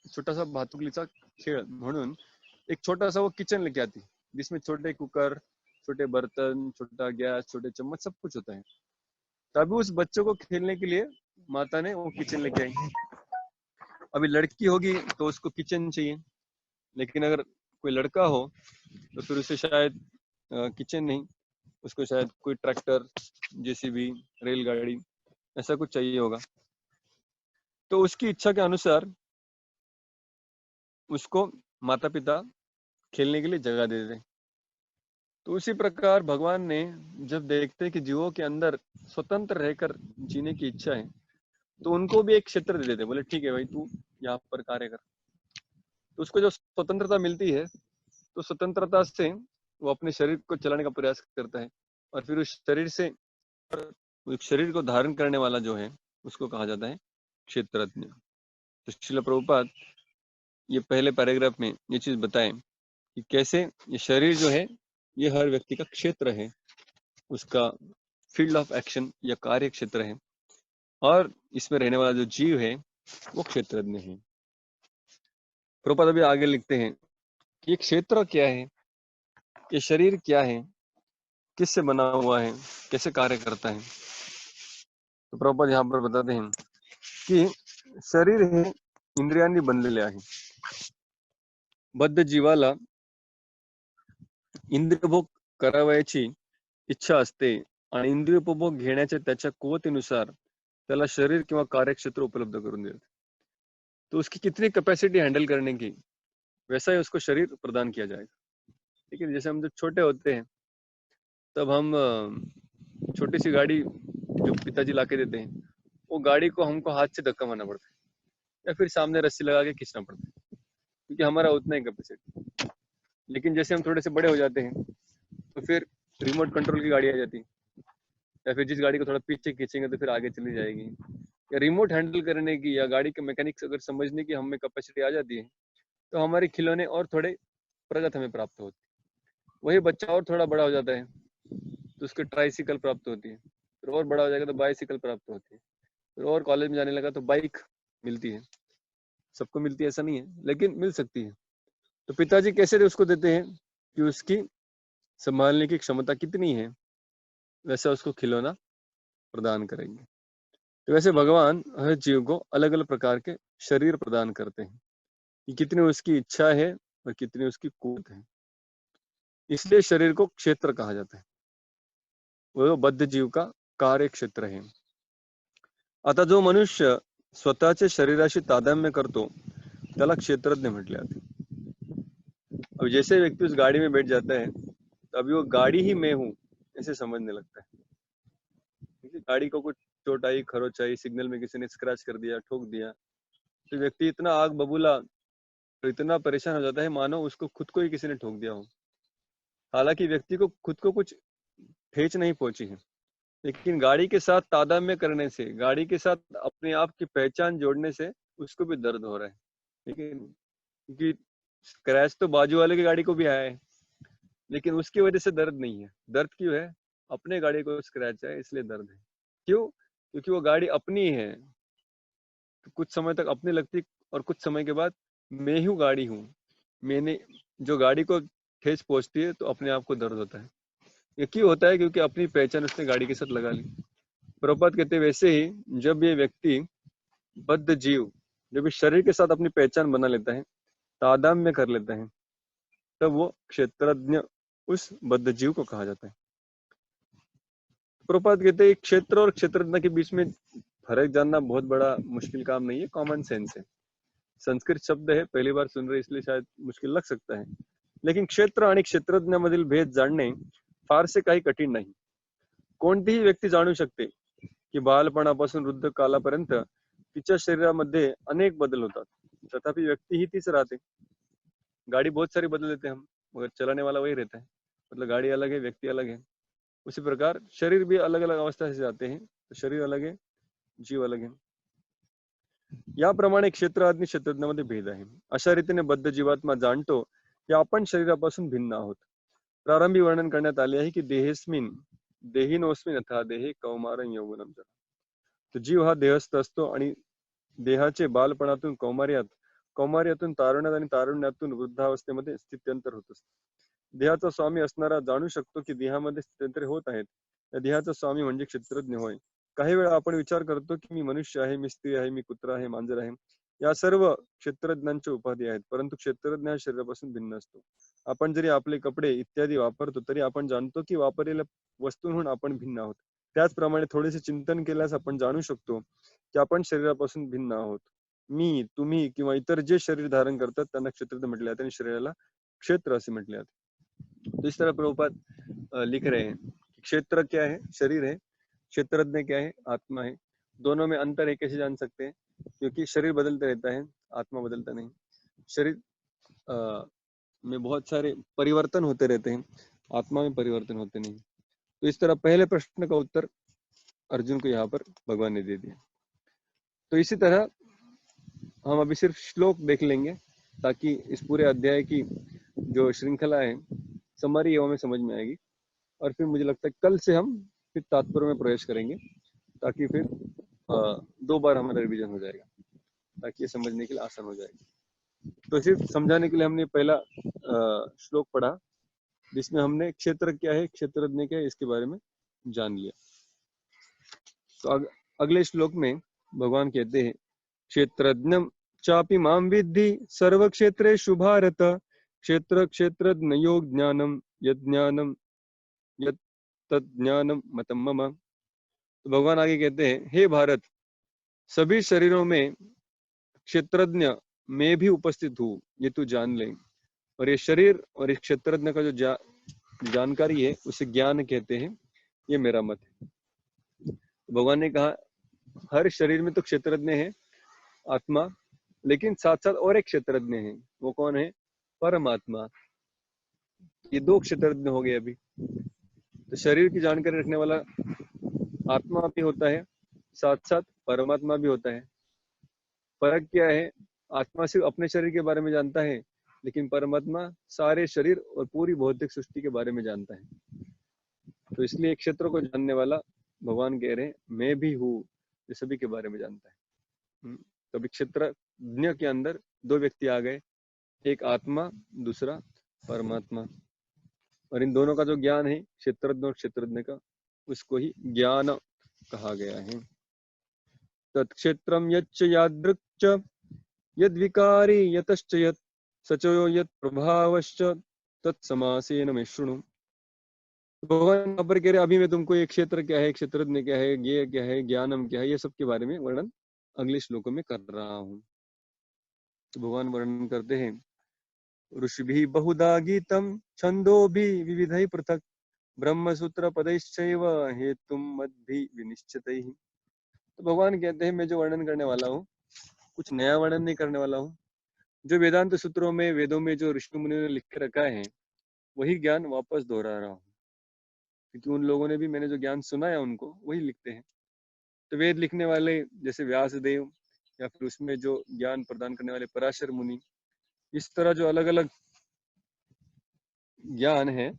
छोटासा भातुकलीचा खेळ म्हणून एक छोटा सा वो किचन लेके आती है जिसमें छोटे कुकर, छोटे बर्तन, छोटा गैस, छोटे चम्मच, सब कुछ होता है. तभी उस बच्चों को खेलने के लिए माता ने वो किचन लेके आई. अभी लड़की होगी तो उसको किचन चाहिए, लेकिन अगर कोई लड़का हो तो फिर उसे शायद किचन नहीं, उसको शायद कोई ट्रैक्टर, जेसीबी, रेलगाड़ी ऐसा कुछ चाहिए होगा. तो उसकी इच्छा के अनुसार उसको माता पिता खेलने के लिए जगह दे देते. तो उसी प्रकार भगवान ने जब देखते कि जीवों के अंदर स्वतंत्र रहकर जीने की इच्छा है तो उनको भी एक क्षेत्र दे देते. बोले ठीक है भाई, तू यहाँ पर कार्य कर. तो उसको जो स्वतंत्रता मिलती है तो स्वतंत्रता से वो अपने शरीर को चलाने का प्रयास करता है और फिर उस शरीर से उस शरीर को धारण करने वाला जो है उसको कहा जाता है क्षेत्रज्ञ. तो श्रील प्रभुपाद ये पहले पैराग्राफ में ये चीज बताएं कि कैसे ये शरीर जो है ये हर व्यक्ति का क्षेत्र है, उसका फील्ड ऑफ एक्शन या कार्य क्षेत्र है, और इसमें रहने वाला जो जीव है वो क्षेत्रज्ञ है. प्रभुपाद अभी आगे लिखते हैं कि ये क्षेत्र क्या है, ये शरीर क्या है, किससे बना हुआ है, कैसे कार्य करता है. तो प्रभुपाद यहाँ पर बताते हैं कि शरीर हे इंद्रियांनी बनलेले आहे. बद्ध जीवाला इंद्रियभोग करावयाची इच्छा असते आणि इंद्रियोपभोग घेण्याच्या त्याच्या कुवतीनुसार त्याला शरीर किंवा कार्यक्षेत्र उपलब्ध करून देते. तो उसकी कितनी कैपेसिटी हैंडल करने की, वैसा ही उसको शरीर प्रदान किया जाएगा. ठीक है. जैसे हम जब छोटे होते हैं तब हम छोटी सी गाड़ी जो पिताजी लाके देते हैं वो गाड़ी को हमको हाथ से धक्का मारना पड़ता है या फिर सामने रस्सी लगा के खींचना पड़ता है क्योंकि हमारा उतना ही कैपेसिटी. लेकिन जैसे हम थोड़े से बड़े हो जाते हैं तो फिर रिमोट कंट्रोल की गाड़ी आ जाती है, या फिर जिस गाड़ी को थोड़ा पीछे खींचेंगे तो फिर आगे चली जाएगी. या रिमोट हैंडल करने की या गाड़ी के मैकेनिक्स अगर समझने की हमें कैपेसिटी आ जाती है तो हमारे खिलौने और थोड़े प्रगत हमें प्राप्त होती है. वही बच्चा और थोड़ा बड़ा हो जाता है तो उसको ट्राइसिकल प्राप्त होती है, फिर और बड़ा हो जाएगा तो बाइसिकल प्राप्त होती है, फिर और कॉलेज में जाने लगा तो बाइक मिलती है. सबको मिलती है ऐसा नहीं है, लेकिन मिल सकती है. तो पिताजी कैसे उसको देते हैं कि उसकी संभालने की क्षमता कितनी है वैसा उसको खिलौना प्रदान करेंगे. तो वैसे भगवान हर जीव को अलग अलग प्रकार के शरीर प्रदान करते हैं कि कितनी उसकी इच्छा है और कितनी उसकी कुवत है. इसलिए शरीर को क्षेत्र कहा जाता है, वो बद्ध जीव का कार्य क्षेत्र है. आता जो मनुष्य स्वतःच्या शरीराशी तादात्म्य करतो त्याला क्षेत्रज्ञ म्हटले जाते. अब जैसे व्यक्ति उस गाड़ी में बैठ जाता है तो अभी वो गाड़ी ही मैं हूँ ऐसे समझने लगता है. गाड़ी को कुछ चोट आई, खरोच आई, सिग्नल में किसी ने स्क्रैच कर दिया, ठोक दिया, तो व्यक्ति इतना आग बबूला तो इतना परेशान हो जाता है मानो उसको खुद को ही किसी ने ठोक दिया हो. हालांकि व्यक्ति को खुद को कुछ ठेच नहीं पहुंची है, लेकिन गाड़ी के साथ तादात्म्य करने से, गाड़ी के साथ अपने आप की पहचान जोड़ने से उसको भी दर्द हो रहा है. लेकिन क्योंकि स्क्रैच तो बाजू वाले की गाड़ी को भी आया है, लेकिन उसकी वजह से दर्द नहीं है. दर्द क्यों है? अपने गाड़ी को स्क्रैच है इसलिए दर्द है. क्यों? क्योंकि वो गाड़ी अपनी है. तो कुछ समय तक अपनी लगती और कुछ समय के बाद मैं हूँ गाड़ी हूँ. मैंने जो गाड़ी को ठेस पहुंचती है तो अपने आप को दर्द होता है। ये क्यों होता है? क्योंकि अपनी पहचान उसने गाड़ी के साथ लगा ली। प्रभुपाद कहते हैं वैसे ही जब ये व्यक्ति बद्ध जीव जब इस शरीर के साथ अपनी पहचान बना लेता है, तादात्म्य कर लेता है, तब वो क्षेत्रज्ञ उस बद्ध जीव को कहा जाता है। प्रभुपाद कहते हैं क्षेत्र और क्षेत्रज्ञ के बीच में फर्क जानना बहुत बड़ा मुश्किल काम नहीं है, कॉमन सेंस है। संस्कृत शब्द है, पहली बार सुन रहे इसलिए शायद मुश्किल लग सकता है, लेकिन क्षेत्र आणि क्षेत्रज्ञामधील भेद जाणणे फारसे काही कठीण नाही. कोणतीही व्यक्ती जाणू शकते की बालपणापासून वृद्ध कालापर्यंत तिच्या शरीरामध्ये अनेक बदल होतात, तथापि व्यक्ती ही तीच राहते. गाड़ी बहुत सारी बदल देते हैं हम, मगर चलाने वाला वही रहता है. मतलब गाड़ी अलग है, व्यक्ति अलग है. उसी प्रकार शरीर भी अलग अलग अवस्था से जाते हैं, तो शरीर अलग है, जीव अलग है. याप्रमाणे क्षेत्र आणि क्षेत्रज्ञामध्ये भेद आहे. अशा रीतीने बद्ध जीवात्मा जाणतो की आपण शरीरापासून भिन्न आहोत. प्रारंभी वर्णन करण्यात आले आहे की देहेस्मिन देहिनोस्मिन अथा देहे कौमारं यौवनम जरा. तो जीव हा देहस्थ असतो आणि देहाचे बालपणातून कौमार्यात, कौमार्यातून तारुण्यात आणि तारुण्यातून वृद्धावस्थेमध्ये स्थित्यंतर होत असते. देहाचा स्वामी असणारा जाणू शकतो की देहामध्ये स्थित्यंतरे होत आहेत. या देहाचा स्वामी म्हणजे क्षेत्रज्ञ होय. काही वेळा आपण विचार करतो की मी मनुष्य आहे, मी स्त्री आहे, मी कुत्रा आहे, मांजर आहे. या सर्व क्षेत्रज्ञांच्या उपाधी आहेत, परंतु क्षेत्रज्ञ हा शरीरापासून भिन्न असतो. आपण जरी आपले कपडे इत्यादी वापरतो तरी आपण जाणतो की वापरलेल्या वस्तूंहून आपण भिन्न आहोत. त्याचप्रमाणे थोडेसे चिंतन केल्यास आपण जाणू शकतो की आपण शरीरापासून भिन्न आहोत. मी, तुम्ही किंवा इतर जे शरीर धारण करतात त्यांना क्षेत्रज्ञ म्हटले जाते आणि शरीराला क्षेत्र असे म्हटले जाते. तो इस तरह प्रभुपाद लिख रहे हैं, क्षेत्र क्या है? शरीर है. क्षेत्रज्ञ क्या है? आत्मा है. दोनों में अंतर है, कैसे जान सकते हैं? क्योंकि शरीर बदलता रहता है, आत्मा बदलता नहीं. शरीर में बहुत सारे परिवर्तन होते रहते हैं, आत्मा में परिवर्तन होते नहीं. तो इस तरह पहले प्रश्न का उत्तर अर्जुन को यहाँ पर भगवान ने दे दिया. तो इसी तरह हम अभी सिर्फ श्लोक देख लेंगे ताकि इस पूरे अध्याय की जो श्रृंखला है समरी हमें समझ में आएगी, और फिर मुझे लगता है कल से हम फिर तात्पर्य में प्रवेश करेंगे ताकि फिर 2 बार हमारा रिवीजन हो जाएगा, ताकि ये समझने के लिए आसान हो जाएगा. तो सिर्फ समझाने के लिए हमने पहला श्लोक पढ़ा जिसमें हमने क्षेत्र क्या है, क्षेत्रज्ञ क्या है, इसके बारे में जान लिया. तो अगले श्लोक में भगवान कहते हैं क्षेत्रज्ञम चापि माम विद्धि सर्व क्षेत्रेषु भारत क्षेत्र क्षेत्रज्ञयो ज्ञानम यज्ञानम यत् तज्ज्ञानम मतम मम. तो भगवान आगे कहते हैं हे भारत, सभी शरीरों में क्षेत्रज्ञ मैं भी उपस्थित हूँ, ये तू जान ले. और ये शरीर और इस क्षेत्रज्ञ का जो जानकारी है उसे ज्ञान कहते हैं, ये मेरा मत है. भगवान ने कहा हर शरीर में तो क्षेत्रज्ञ है आत्मा, लेकिन साथ साथ और एक क्षेत्रज्ञ है. वो कौन है? परमात्मा. ये 2 क्षेत्रज्ञ हो गए अभी. तो शरीर की जानकारी रखने वाला आत्मा भी होता है, साथ साथ परमात्मा भी होता है. फर्क क्या है? आत्मा सिर्फ अपने शरीर के बारे में जानता है, लेकिन परमात्मा सारे शरीर और पूरी भौतिक सृष्टि के बारे में जानता है. तो इसलिए क्षेत्र को जानने वाला भगवान कह रहे हैं मैं भी हूँ, ये सभी के बारे में जानता है. तभी क्षेत्रज्ञ के अंदर 2 व्यक्ति आ गए, एक आत्मा, दूसरा परमात्मा. और इन दोनों का जो ज्ञान है क्षेत्रज्ञ और क्षेत्रज्ञ का, उसको ही ज्ञान कहा गया है. तत्क्षेत्रम यच्च यादृक् यद्विकारी यतश्च यत् सचयो यत् प्रभावश्च तत्समासेन मे शृणु. भगवान यहाँ पर कह रहे अभी मैं तुमको ये क्षेत्र क्या है, क्षेत्रज्ञ क्या है, ये क्या है, ज्ञानम क्या है, ये सब के बारे में वर्णन अगले श्लोकों में कर रहा हूँ. तो भगवान वर्णन करते हैं ऋषिभिः बहुधा गीतम छंदोभिः विविधैः पृथक् ब्रह्मसूत्र पदैश्चैव हेतुम मद्भिः विनिश्चितैः. तो भगवान कहते हैं मैं जो वर्णन करने वाला हूँ कुछ नया वर्णन नहीं करने वाला हूँ. जो वेदांत सूत्रों में, वेदों में जो ऋषि मुनियों ने लिख के रखा है वही ज्ञान वापस दोहरा रहा हूँ, क्योंकि उन लोगों ने भी मैंने जो ज्ञान सुना है उनको वही लिखते हैं. तो वेद लिखने वाले जैसे व्यासदेव या फिर उसमें जो ज्ञान प्रदान करने वाले पराशर मुनि, इस तरह जो अलग अलग ज्ञान है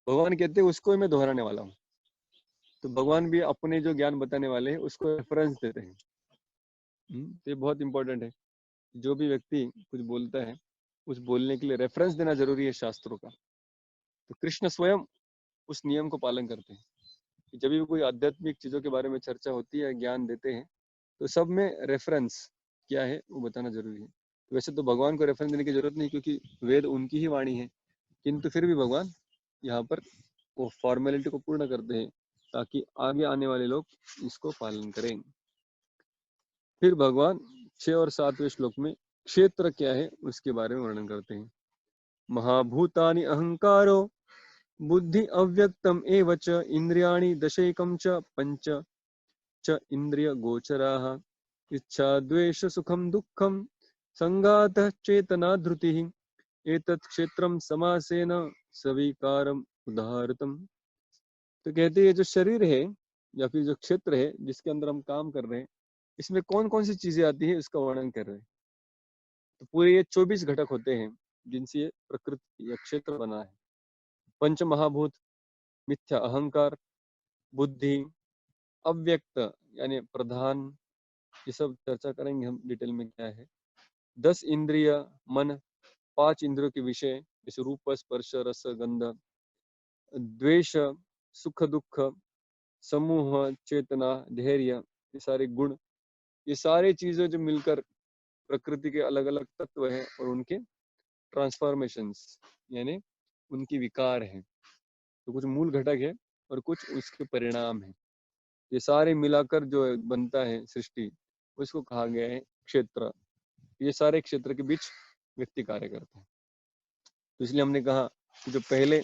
भगवान कहते हैं उसको मैं दोहराने वाला हूँ. तो भगवान भी अपने जो ज्ञान बताने वाले हैं उसको रेफरेंस देते हैं. तो ये बहुत इंपॉर्टेंट है. जो भी व्यक्ति कुछ बोलता है उस बोलने के लिए रेफरेंस देना जरूरी है शास्त्रों का. तो कृष्ण स्वयं उस नियम को पालन करते हैं कि जब भी कोई आध्यात्मिक चीजों के बारे में चर्चा होती है, ज्ञान देते हैं, तो सब में रेफरेंस क्या है वो बताना जरूरी है। तो वैसे तो भगवान को रेफरेंस देने की जरूरत नहीं, क्योंकि वेद उनकी ही वाणी है, किंतु फिर भी भगवान यहाँ पर वो फॉर्मेलिटी को पूर्ण करते हैं ताकि आगे आने वाले लोग इसको पालन करें। फिर भगवान 6 और 7वें श्लोक में क्षेत्र क्या है उसके बारे में वर्णन करते हैं। महाभूतानि अहंकारो बुद्धि अव्यक्तम एव च इंद्रियाणि दशैकं च पंच च इंद्रिय गोचराः इच्छा द्वेष सुखम दुःखम संघातः चेतना धृतिः एतत् क्षेत्रम समासेन सविकारम उदाहृतम। तो कहते हैं ये जो शरीर है या फिर जो क्षेत्र है जिसके अंदर हम काम कर रहे हैं, इसमें कौन कौन सी चीजें आती है इसका वर्णन कर रहे हैं। तो पूरे ये 24 घटक होते हैं जिनसे ये प्रकृति या क्षेत्र बना है। पंच महाभूत, मिथ्या अहंकार, बुद्धि, अव्यक्त यानी प्रधान, ये सब चर्चा करेंगे हम डिटेल में क्या है। 10 इंद्रिय मन, 5 इंद्रियों के विषय जैसे रूप स्पर्श रस गंध, द्वेष, सुख दुख, समूह, चेतना, धैर्य, ये सारे गुण, ये सारी चीजें जो मिलकर प्रकृति के अलग अलग तत्व हैं और उनके ट्रांसफॉर्मेशंस यानी उनकी विकार है। तो कुछ मूल घटक है और कुछ उसके परिणाम है। ये सारे मिलाकर जो बनता है सृष्टि, उसको कहा गया है क्षेत्र। ये सारे क्षेत्र के बीच व्यक्ति कार्य करता है। तो इसलिए हमने कहा कि जो पहले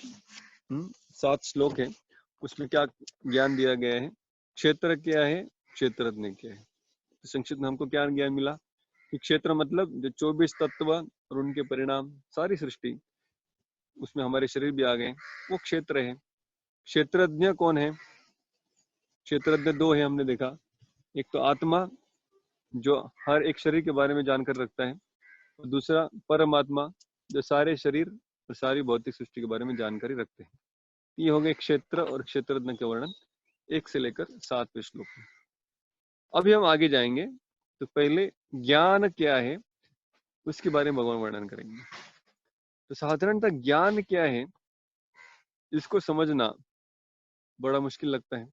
7 श्लोक है उसमें क्या ज्ञान दिया गया है, क्षेत्र क्या है, क्षेत्रज्ञ क्या है। तो संक्षिप्त में हमको क्या ज्ञान मिला कि क्षेत्र मतलब जो 24 तत्व और उनके परिणाम, सारी सृष्टि, उसमें हमारे शरीर भी आ गए, वो क्षेत्र है। क्षेत्रज्ञ कौन है? क्षेत्रज्ञ 2 है हमने देखा। एक तो आत्मा जो हर एक शरीर के बारे में जानकर रखता है, और दूसरा परमात्मा जो सारे शरीर और सारी भौतिक सृष्टि के बारे में जानकारी रखते हैं। ये हो गए क्षेत्र और क्षेत्रज्ञ के वर्णन 1 से लेकर 7वें श्लोक में। अभी हम आगे जाएंगे तो पहले ज्ञान क्या है उसके बारे में भगवान वर्णन करेंगे। तो साधारणतः ज्ञान क्या है इसको समझना बड़ा मुश्किल लगता है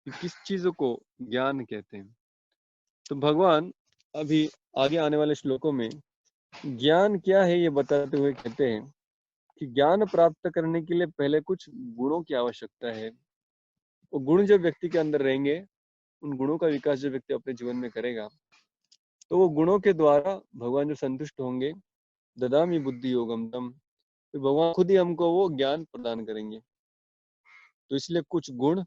कि किस चीजों को ज्ञान कहते हैं। तो भगवान अभी आगे आने वाले श्लोकों में ज्ञान क्या है ये बताते हुए कहते हैं कि ज्ञान प्राप्त करने के लिए पहले कुछ गुणों की आवश्यकता है। वो गुण जब व्यक्ति के अंदर रहेंगे, उन गुणों का विकास जब व्यक्ति अपने जीवन में करेगा, तो वो गुणों के द्वारा भगवान जो संतुष्ट होंगे, ददामि बुद्धि योगम तम, तो भगवान खुद ही हमको वो ज्ञान प्रदान करेंगे। तो इसलिए कुछ गुण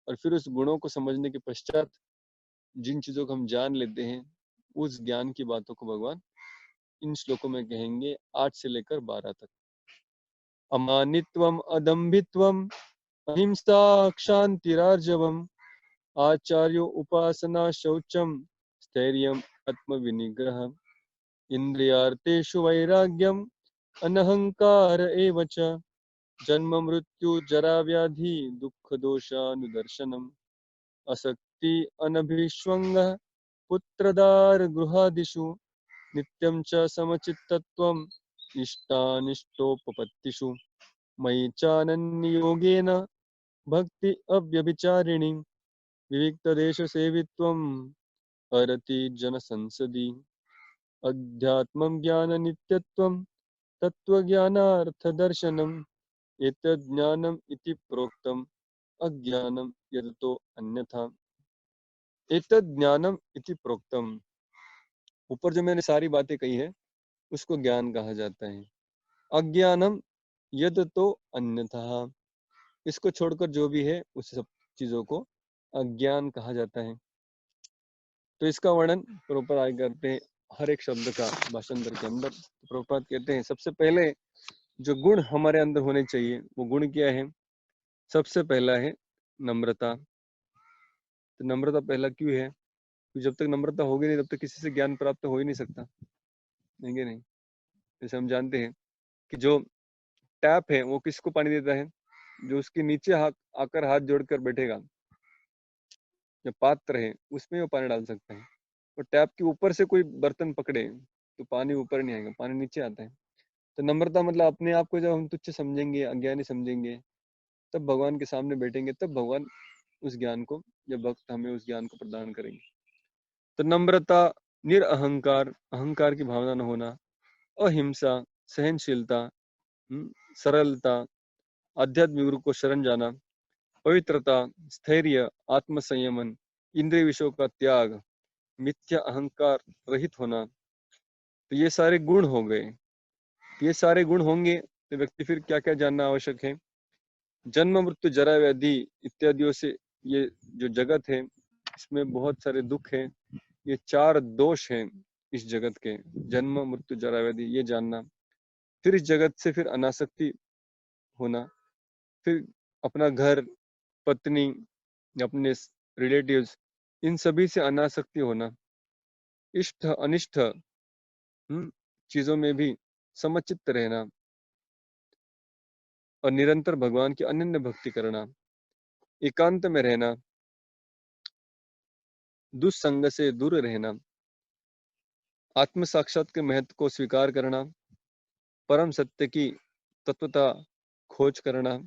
और फिर उस गुणों को समझने के पश्चात जिन चीजों को हम जान लेते हैं, उस ज्ञान की बातों को भगवान इन श्लोकों में कहेंगे 8 से लेकर 12 तक। अमानित्वम अदम्भित्वम अहिंसा क्षांतिरार्जवम आचार्यो उपासना शौचम स्थैर्यम आत्मविनिग्रह इंद्रियार्थेषु वैराग्यम अनहंकार एव च जन्म मृत्यु जरा व्याधि दुख दोषानुदर्शनम असक्ति अनभिष्वंगः पुत्रदार गृहादिषु नित्यं च समचित्तत्वम् इष्टानिष्टोपपत्तिषु मयि चानन्ययोगेन भक्ति अव्यभिचारिणी विविक्तदेशसेवित्वम् हरति जनसंसदि अध्यात्मं ज्ञाननित्यत्वं तत्त्वज्ञानार्थदर्शनम् एतज्ज्ञानम् इति प्रोक्तम् अज्ञानम् यदतो अन्यथा। एतज्ज्ञानम् इति प्रोक्तम्, ऊपर जो मैंने सारी बातें कही है उसको ज्ञान कहा जाता है। अज्ञानम यद तो अन्यथा, इसको छोड़कर जो भी है उस सब चीजों को अज्ञान कहा जाता है। तो इसका वर्णन प्रभुपाद आगे करते हैं हर एक शब्द का भाषांतर के अंदर। तो प्रभुपाद कहते हैं सबसे पहले जो गुण हमारे अंदर होने चाहिए वो गुण क्या है? सबसे पहला है नम्रता। तो नम्रता पहला क्यों है? तो जब तक नम्रता होगी नहीं तब तक किसी से ज्ञान प्राप्त हो ही नहीं सकता, नहीं। जैसे हम जानते हैं कि जो टैप है वो किसको पानी देता है? जो उसके नीचे आकर हाथ जोड़कर बैठेगा, जो पात्र है उसमें वो पानी डाल सकता है। और टैप के ऊपर से कोई बर्तन पकड़े तो पानी ऊपर नहीं आएगा, पानी नीचे आता है। तो नम्रता मतलब अपने आप को जब हम तुच्छ समझेंगे, अज्ञानी समझेंगे, तब भगवान के सामने बैठेंगे, तब भगवान उस ज्ञान को, जब वक्त हमें उस ज्ञान को प्रदान करेंगे। तो नम्रता, निरअहंकार, अहंकार की भावना न होना, अहिंसा, सहनशीलता, सरलता, आध्यात्मिक गुरु को शरण जाना, पवित्रता, स्थैर्य, आत्मसंयमन, इंद्रिय विषयों का त्याग, मिथ्या अहंकार रहित होना, तो ये सारे गुण हो गए। ये सारे गुण होंगे तो व्यक्ति फिर क्या क्या जानना आवश्यक है? जन्म, मृत्यु, जरा, व्याधि इत्यादियों से ये जो जगत है, इसमें बहुत सारे दुख हैं। ये 4 दोष हैं इस जगत के, जन्म, मृत्यु, जरा, व्याधि, ये जानना। फिर इस जगत से फिर अनासक्ति होना, फिर अपना घर, पत्नी, अपने रिलेटिव्स, इन सभी से अनासक्ति होना, इष्ट अनिष्ट चीजों में भी समचित्त रहना, और निरंतर भगवान की अनन्य भक्ति करना, एकांत में रहना, दुस्संग से दूर रहना, आत्म साक्षात के महत्व को स्वीकार करना, परम सत्य की तत्वता खोज करना,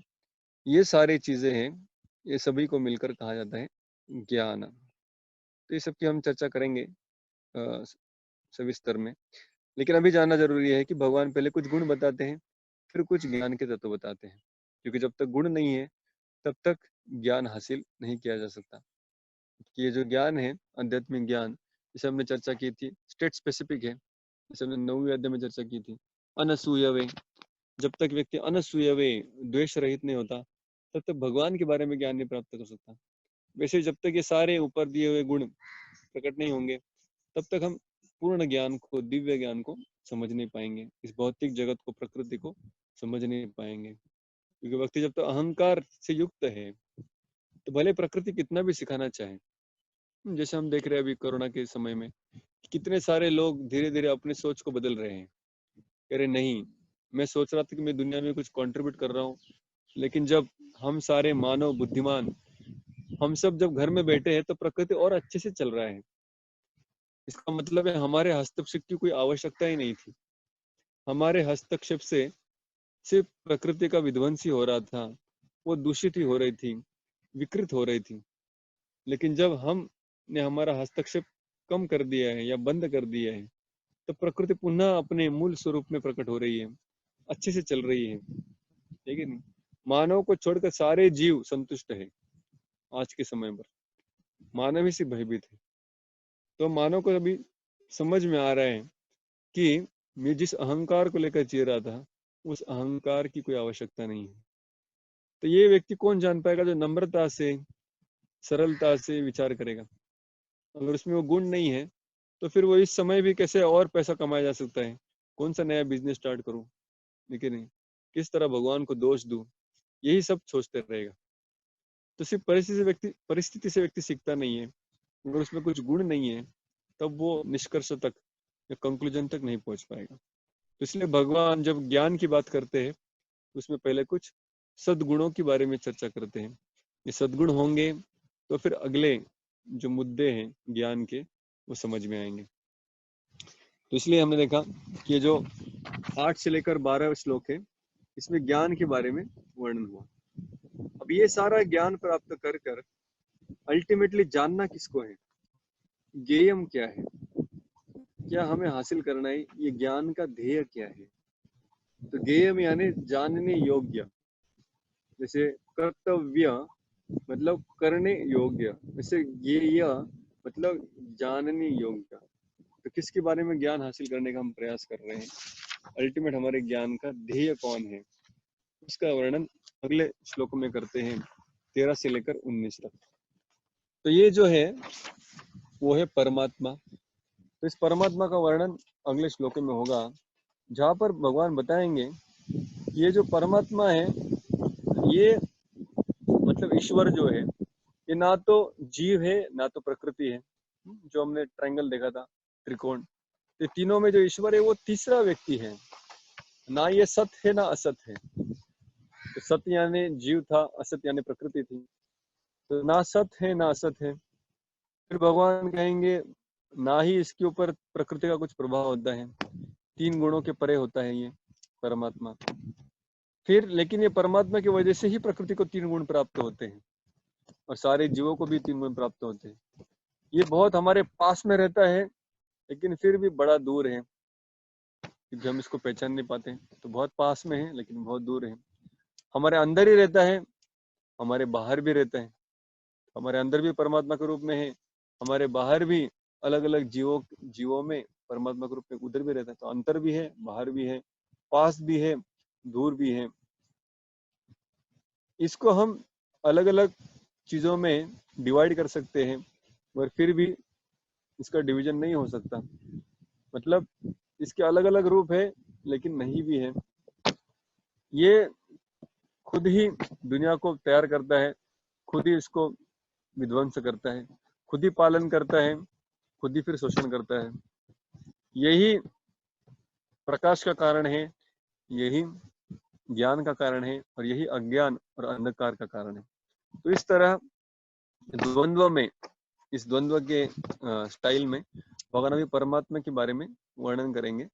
ये सारी चीजें हैं। ये सभी को मिलकर कहा जाता है ज्ञान। तो ये सब की हम चर्चा करेंगे सविस्तर में, लेकिन अभी जानना जरूरी है कि भगवान पहले कुछ गुण बताते हैं, फिर कुछ ज्ञान के तत्व बताते हैं, क्योंकि जब तक गुण नहीं है तब तक ज्ञान हासिल नहीं किया जा सकता। कि ये जो ज्ञान है, आध्यात्मिक ज्ञान, जिसे हमने चर्चा की थी, स्टेट स्पेसिफिक है, जैसे हमने 9वीं अध्याय में चर्चा की थी। अनसूयवे, जब तक व्यक्ति अनसूयवे, द्वेष रहित नहीं होता, तब तक भगवान के बारे में ज्ञान नहीं प्राप्त कर सकता। वैसे जब तक ये सारे ऊपर दिए हुए गुण प्रकट नहीं होंगे, तब तक हम पूर्ण ज्ञान को, दिव्य ज्ञान को समझ नहीं पाएंगे, इस भौतिक जगत को, प्रकृति को समझ नहीं पाएंगे। क्योंकि व्यक्ति जब तक अहंकार से युक्त है, तो भले प्रकृति कितना भी सिखाना चाहे, जैसे हम देख रहे हैं अभी कोरोना के समय में, कितने सारे लोग धीरे धीरे अपनी सोच को बदल रहे हैं। कह रहे नहीं, मैं सोच रहा था कि मैं दुनिया में कुछ कंट्रीब्यूट कर रहा हूँ, लेकिन जब हम सारे मानव बुद्धिमान, हम सब जब घर में बैठे हैं, तो प्रकृति और अच्छे से चल रहा है। इसका मतलब है हमारे हस्तक्षेप की कोई आवश्यकता ही नहीं थी। हमारे हस्तक्षेप से सिर्फ प्रकृति का विध्वंस ही हो रहा था, वो दूषित ही हो रही थी, विकृत हो रही थी। लेकिन जब हमने हमारा हस्तक्षेप कम कर दिया है या बंद कर दिया है, तो प्रकृति पुनः अपने मूल स्वरूप में प्रकट हो रही है, अच्छे से चल रही है। ठीक है नहीं? मानव को छोड़कर सारे जीव संतुष्ट है। आज के समय पर मानव ही सिर्फ भयभीत है। तो मानव को अभी समझ में आ रहा है कि मैं जिस अहंकार को लेकर जी रहा था, उस अहंकार की कोई आवश्यकता नहीं है। तो ये व्यक्ति कौन जान पाएगा? जो नम्रता से, सरलता से विचार करेगा। अगर उसमें वो गुण नहीं है, तो फिर वो इस समय भी कैसे और पैसा कमाया जा सकता है, कौन सा नया बिजनेस स्टार्ट करूं, लेकिन नहीं, किस तरह भगवान को दोष दूं, यही सब सोचते रहेगा। तो सिर्फ परिस्थिति से व्यक्ति सीखता नहीं है। अगर उसमें कुछ गुण नहीं है, तब वो निष्कर्ष तक या कंक्लूजन तक नहीं पहुंच पाएगा। तो इसलिए भगवान जब ज्ञान की बात करते हैं, उसमें पहले कुछ सद्गुणों के बारे में चर्चा करते हैं। ये सद्गुण होंगे तो फिर अगले जो मुद्दे हैं ज्ञान के, वो समझ में आएंगे। तो इसलिए हमने देखा कि ये जो 8 से लेकर 12 श्लोक है, इसमें ज्ञान के बारे में वर्णन हुआ। अब ये सारा ज्ञान प्राप्त कर कर अल्टीमेटली जानना किसको है, ज्ञेयम क्या है, क्या हमें हासिल करना है, ये ज्ञान का ध्येय क्या है। तो ज्ञेयम यानी जानने योग्य, जैसे कर्तव्य मतलब करने योग्य, वैसे ज्ञेय मतलब जानने योग्य। तो किसके बारे में ज्ञान हासिल करने का हम प्रयास कर रहे हैं, अल्टीमेट हमारे ज्ञान का ध्येय कौन है, उसका वर्णन अगले श्लोक में करते हैं, 13 से लेकर 19 तक। तो ये जो है वो है परमात्मा। तो इस परमात्मा का वर्णन अगले श्लोक में होगा, जहाँ पर भगवान बताएंगे ये जो परमात्मा है, ये मतलब ईश्वर जो है, ये ना तो जीव है ना तो प्रकृति है। जो हमने ट्रायंगल देखा था, त्रिकोण, ये तीनों में जो ईश्वर है वो तीसरा व्यक्ति है। ना ये सत है ना असत है। तो सत यानी जीव था, असत यानी प्रकृति थी। तो ना सत है ना असत है। फिर भगवान कहेंगे ना ही इसके ऊपर प्रकृति का कुछ प्रभाव होता है, 3 गुणों के परे होता है ये। परमात्मा। फिर लेकिन ये परमात्मा की वजह से ही प्रकृति को 3 गुण प्राप्त होते हैं और सारे जीवों को भी 3 गुण प्राप्त होते हैं। ये बहुत हमारे पास में रहता है लेकिन फिर भी बड़ा दूर है, क्योंकि हम इसको पहचान नहीं पाते। तो बहुत पास में है लेकिन बहुत दूर है। हमारे अंदर ही रहता है, हमारे बाहर भी रहता है। हमारे अंदर भी परमात्मा के रूप में है, हमारे बाहर भी अलग अलग जीवों में परमात्मा के रूप में उधर भी रहता है। तो अंतर भी है, बाहर भी है, पास भी है, दूर भी है। इसको हम अलग अलग चीजों में डिवाइड कर सकते हैं और फिर भी इसका डिवीजन नहीं हो सकता। मतलब इसके अलग अलग रूप है लेकिन नहीं भी है। ये खुद ही दुनिया को तैयार करता है, खुद ही इसको विध्वंस करता है, खुद ही पालन करता है, खुद ही फिर शोषण करता है। यही प्रकाश का कारण है, यही ज्ञान का कारण है और यही अज्ञान और अंधकार का कारण है। तो इस तरह द्वंद्व में, इस द्वंद्व के स्टाइल में भगवान अभी परमात्मा के बारे में वर्णन करेंगे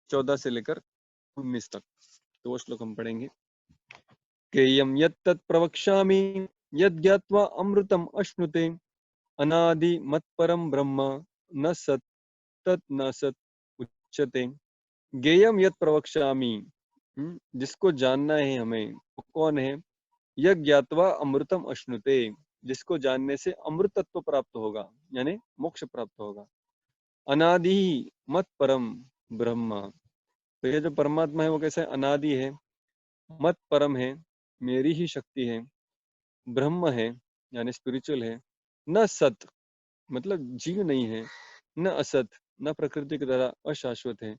14 से लेकर 19 तक। तो वो श्लोक हम पढ़ेंगे। केयम यत्तत् प्रवक्ष्यामि यद्ज्ञात्वा अमृतम अश्नुते अनादि मत्परम ब्रह्म न सत् तत् न सत् उच्यते। गेयम यत् प्रवक्ष्यामि, जिसको जानना है हमें, वो कौन है? यज्ञ ज्ञात्वा अमृतम अश्नुते, जिसको जानने से अमृत तत्व प्राप्त होगा, यानी मोक्ष प्राप्त होगा। अनादि मत परम ब्रह्म, तो ये जो परमात्मा है वो कैसा है? अनादि है, मत परम है, मेरी ही शक्ति है, ब्रह्म है यानी स्पिरिचुअल है, न सत मतलब जीव नहीं है, न असत न प्रकृति की तरह अशाश्वत है,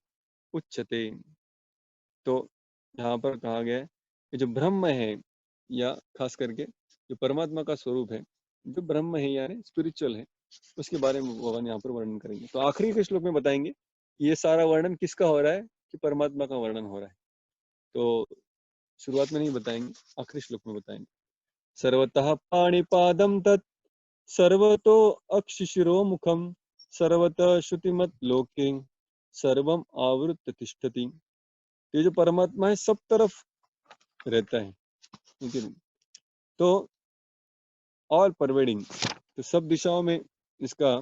उच्चते। तो यहाँ पर कहा गया है कि जो ब्रह्म है, या खास करके जो परमात्मा का स्वरूप है, जो ब्रह्म है यानी स्पिरिचुअल है, उसके बारे में भगवान यहाँ पर वर्णन करेंगे। तो आखिरी के श्लोक में बताएंगे ये सारा वर्णन किसका हो रहा है, कि परमात्मा का वर्णन हो रहा है। तो शुरुआत में नहीं बताएंगे, आखिरी श्लोक में बताएंगे। सर्वतः पाणिपादम तत् सर्वतो अक्षिशिरो मुखम सर्वतः श्रुतिमत लोके सर्वम आवृत्य तिष्ठति। ये जो परमात्मा है सब तरफ रहता है, ठीक है। तो ऑल परवेडिंग, तो सब दिशाओं में इसका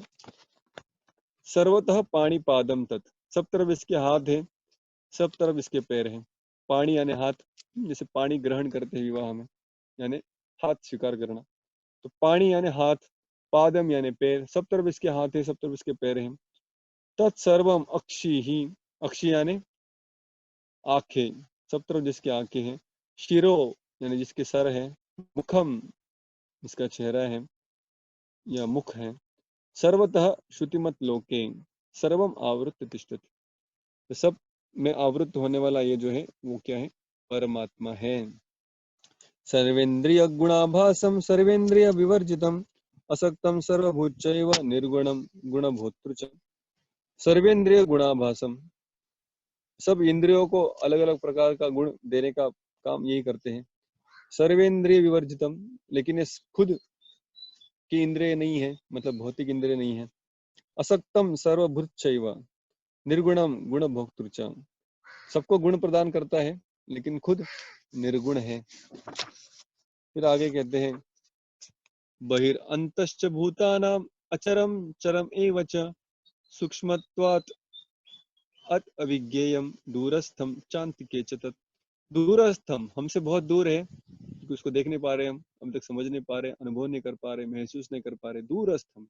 सर्वतः पाणी पादम तत्, सब तरफ इसके हाथ है, सब तरफ इसके पैर हैं। पाणी यानी हाथ, जैसे पानी ग्रहण करते हैं विवाह में, यानी हाथ स्वीकार करना। तो पाणी यानी हाथ, पादम यानी पैर, सब तरफ इसके हाथ है, सब तरफ इसके पैर हैं। तत्सर्वम अक्षि ही, अक्षि यानी आंखें, सब तरफ जिसकी आंखें हैं। शिरो यानी जिसके सर है, मुखम जिसका चेहरा है या मुख है। सर्वतः श्रुतिमत लोके सर्वम आवृत्त तिष्ठति, तो सब में आवृत्त होने वाला ये जो है वो क्या है? परमात्मा है। सर्वेन्द्रिय गुणाभासम सर्वेन्द्रिय विवर्जितम असक्तम सर्वभूतैव निर्गुणम गुणभोक्तृ च। सर्वेन्द्रिय गुणाभासम, सब इंद्रियों को अलग अलग प्रकार का गुण देने का काम यही करते हैं। सर्वेन्द्रिय विवर्जितम, लेकिन ये खुद की इंद्रिय नहीं है, मतलब भौतिक इंद्रिय नहीं है। असक्तम सर्वभूतैव निर्गुणम गुणभोक्तृ च, सबको गुण प्रदान करता है लेकिन खुद निर्गुण है। फिर आगे कहते हैं बहिरंतश्च भूतानां अचरम चरम एव च सूक्ष्मत्वात् अत अविज्ञेयम दूरस्थम चान्तिके च तत्। दूरस्थम हमसे बहुत दूर है, क्योंकि उसको देख नहीं पा रहे, हम अब तक समझ नहीं पा रहे, अनुभव नहीं कर पा रहे, महसूस नहीं कर पा रहे। दूरस्थम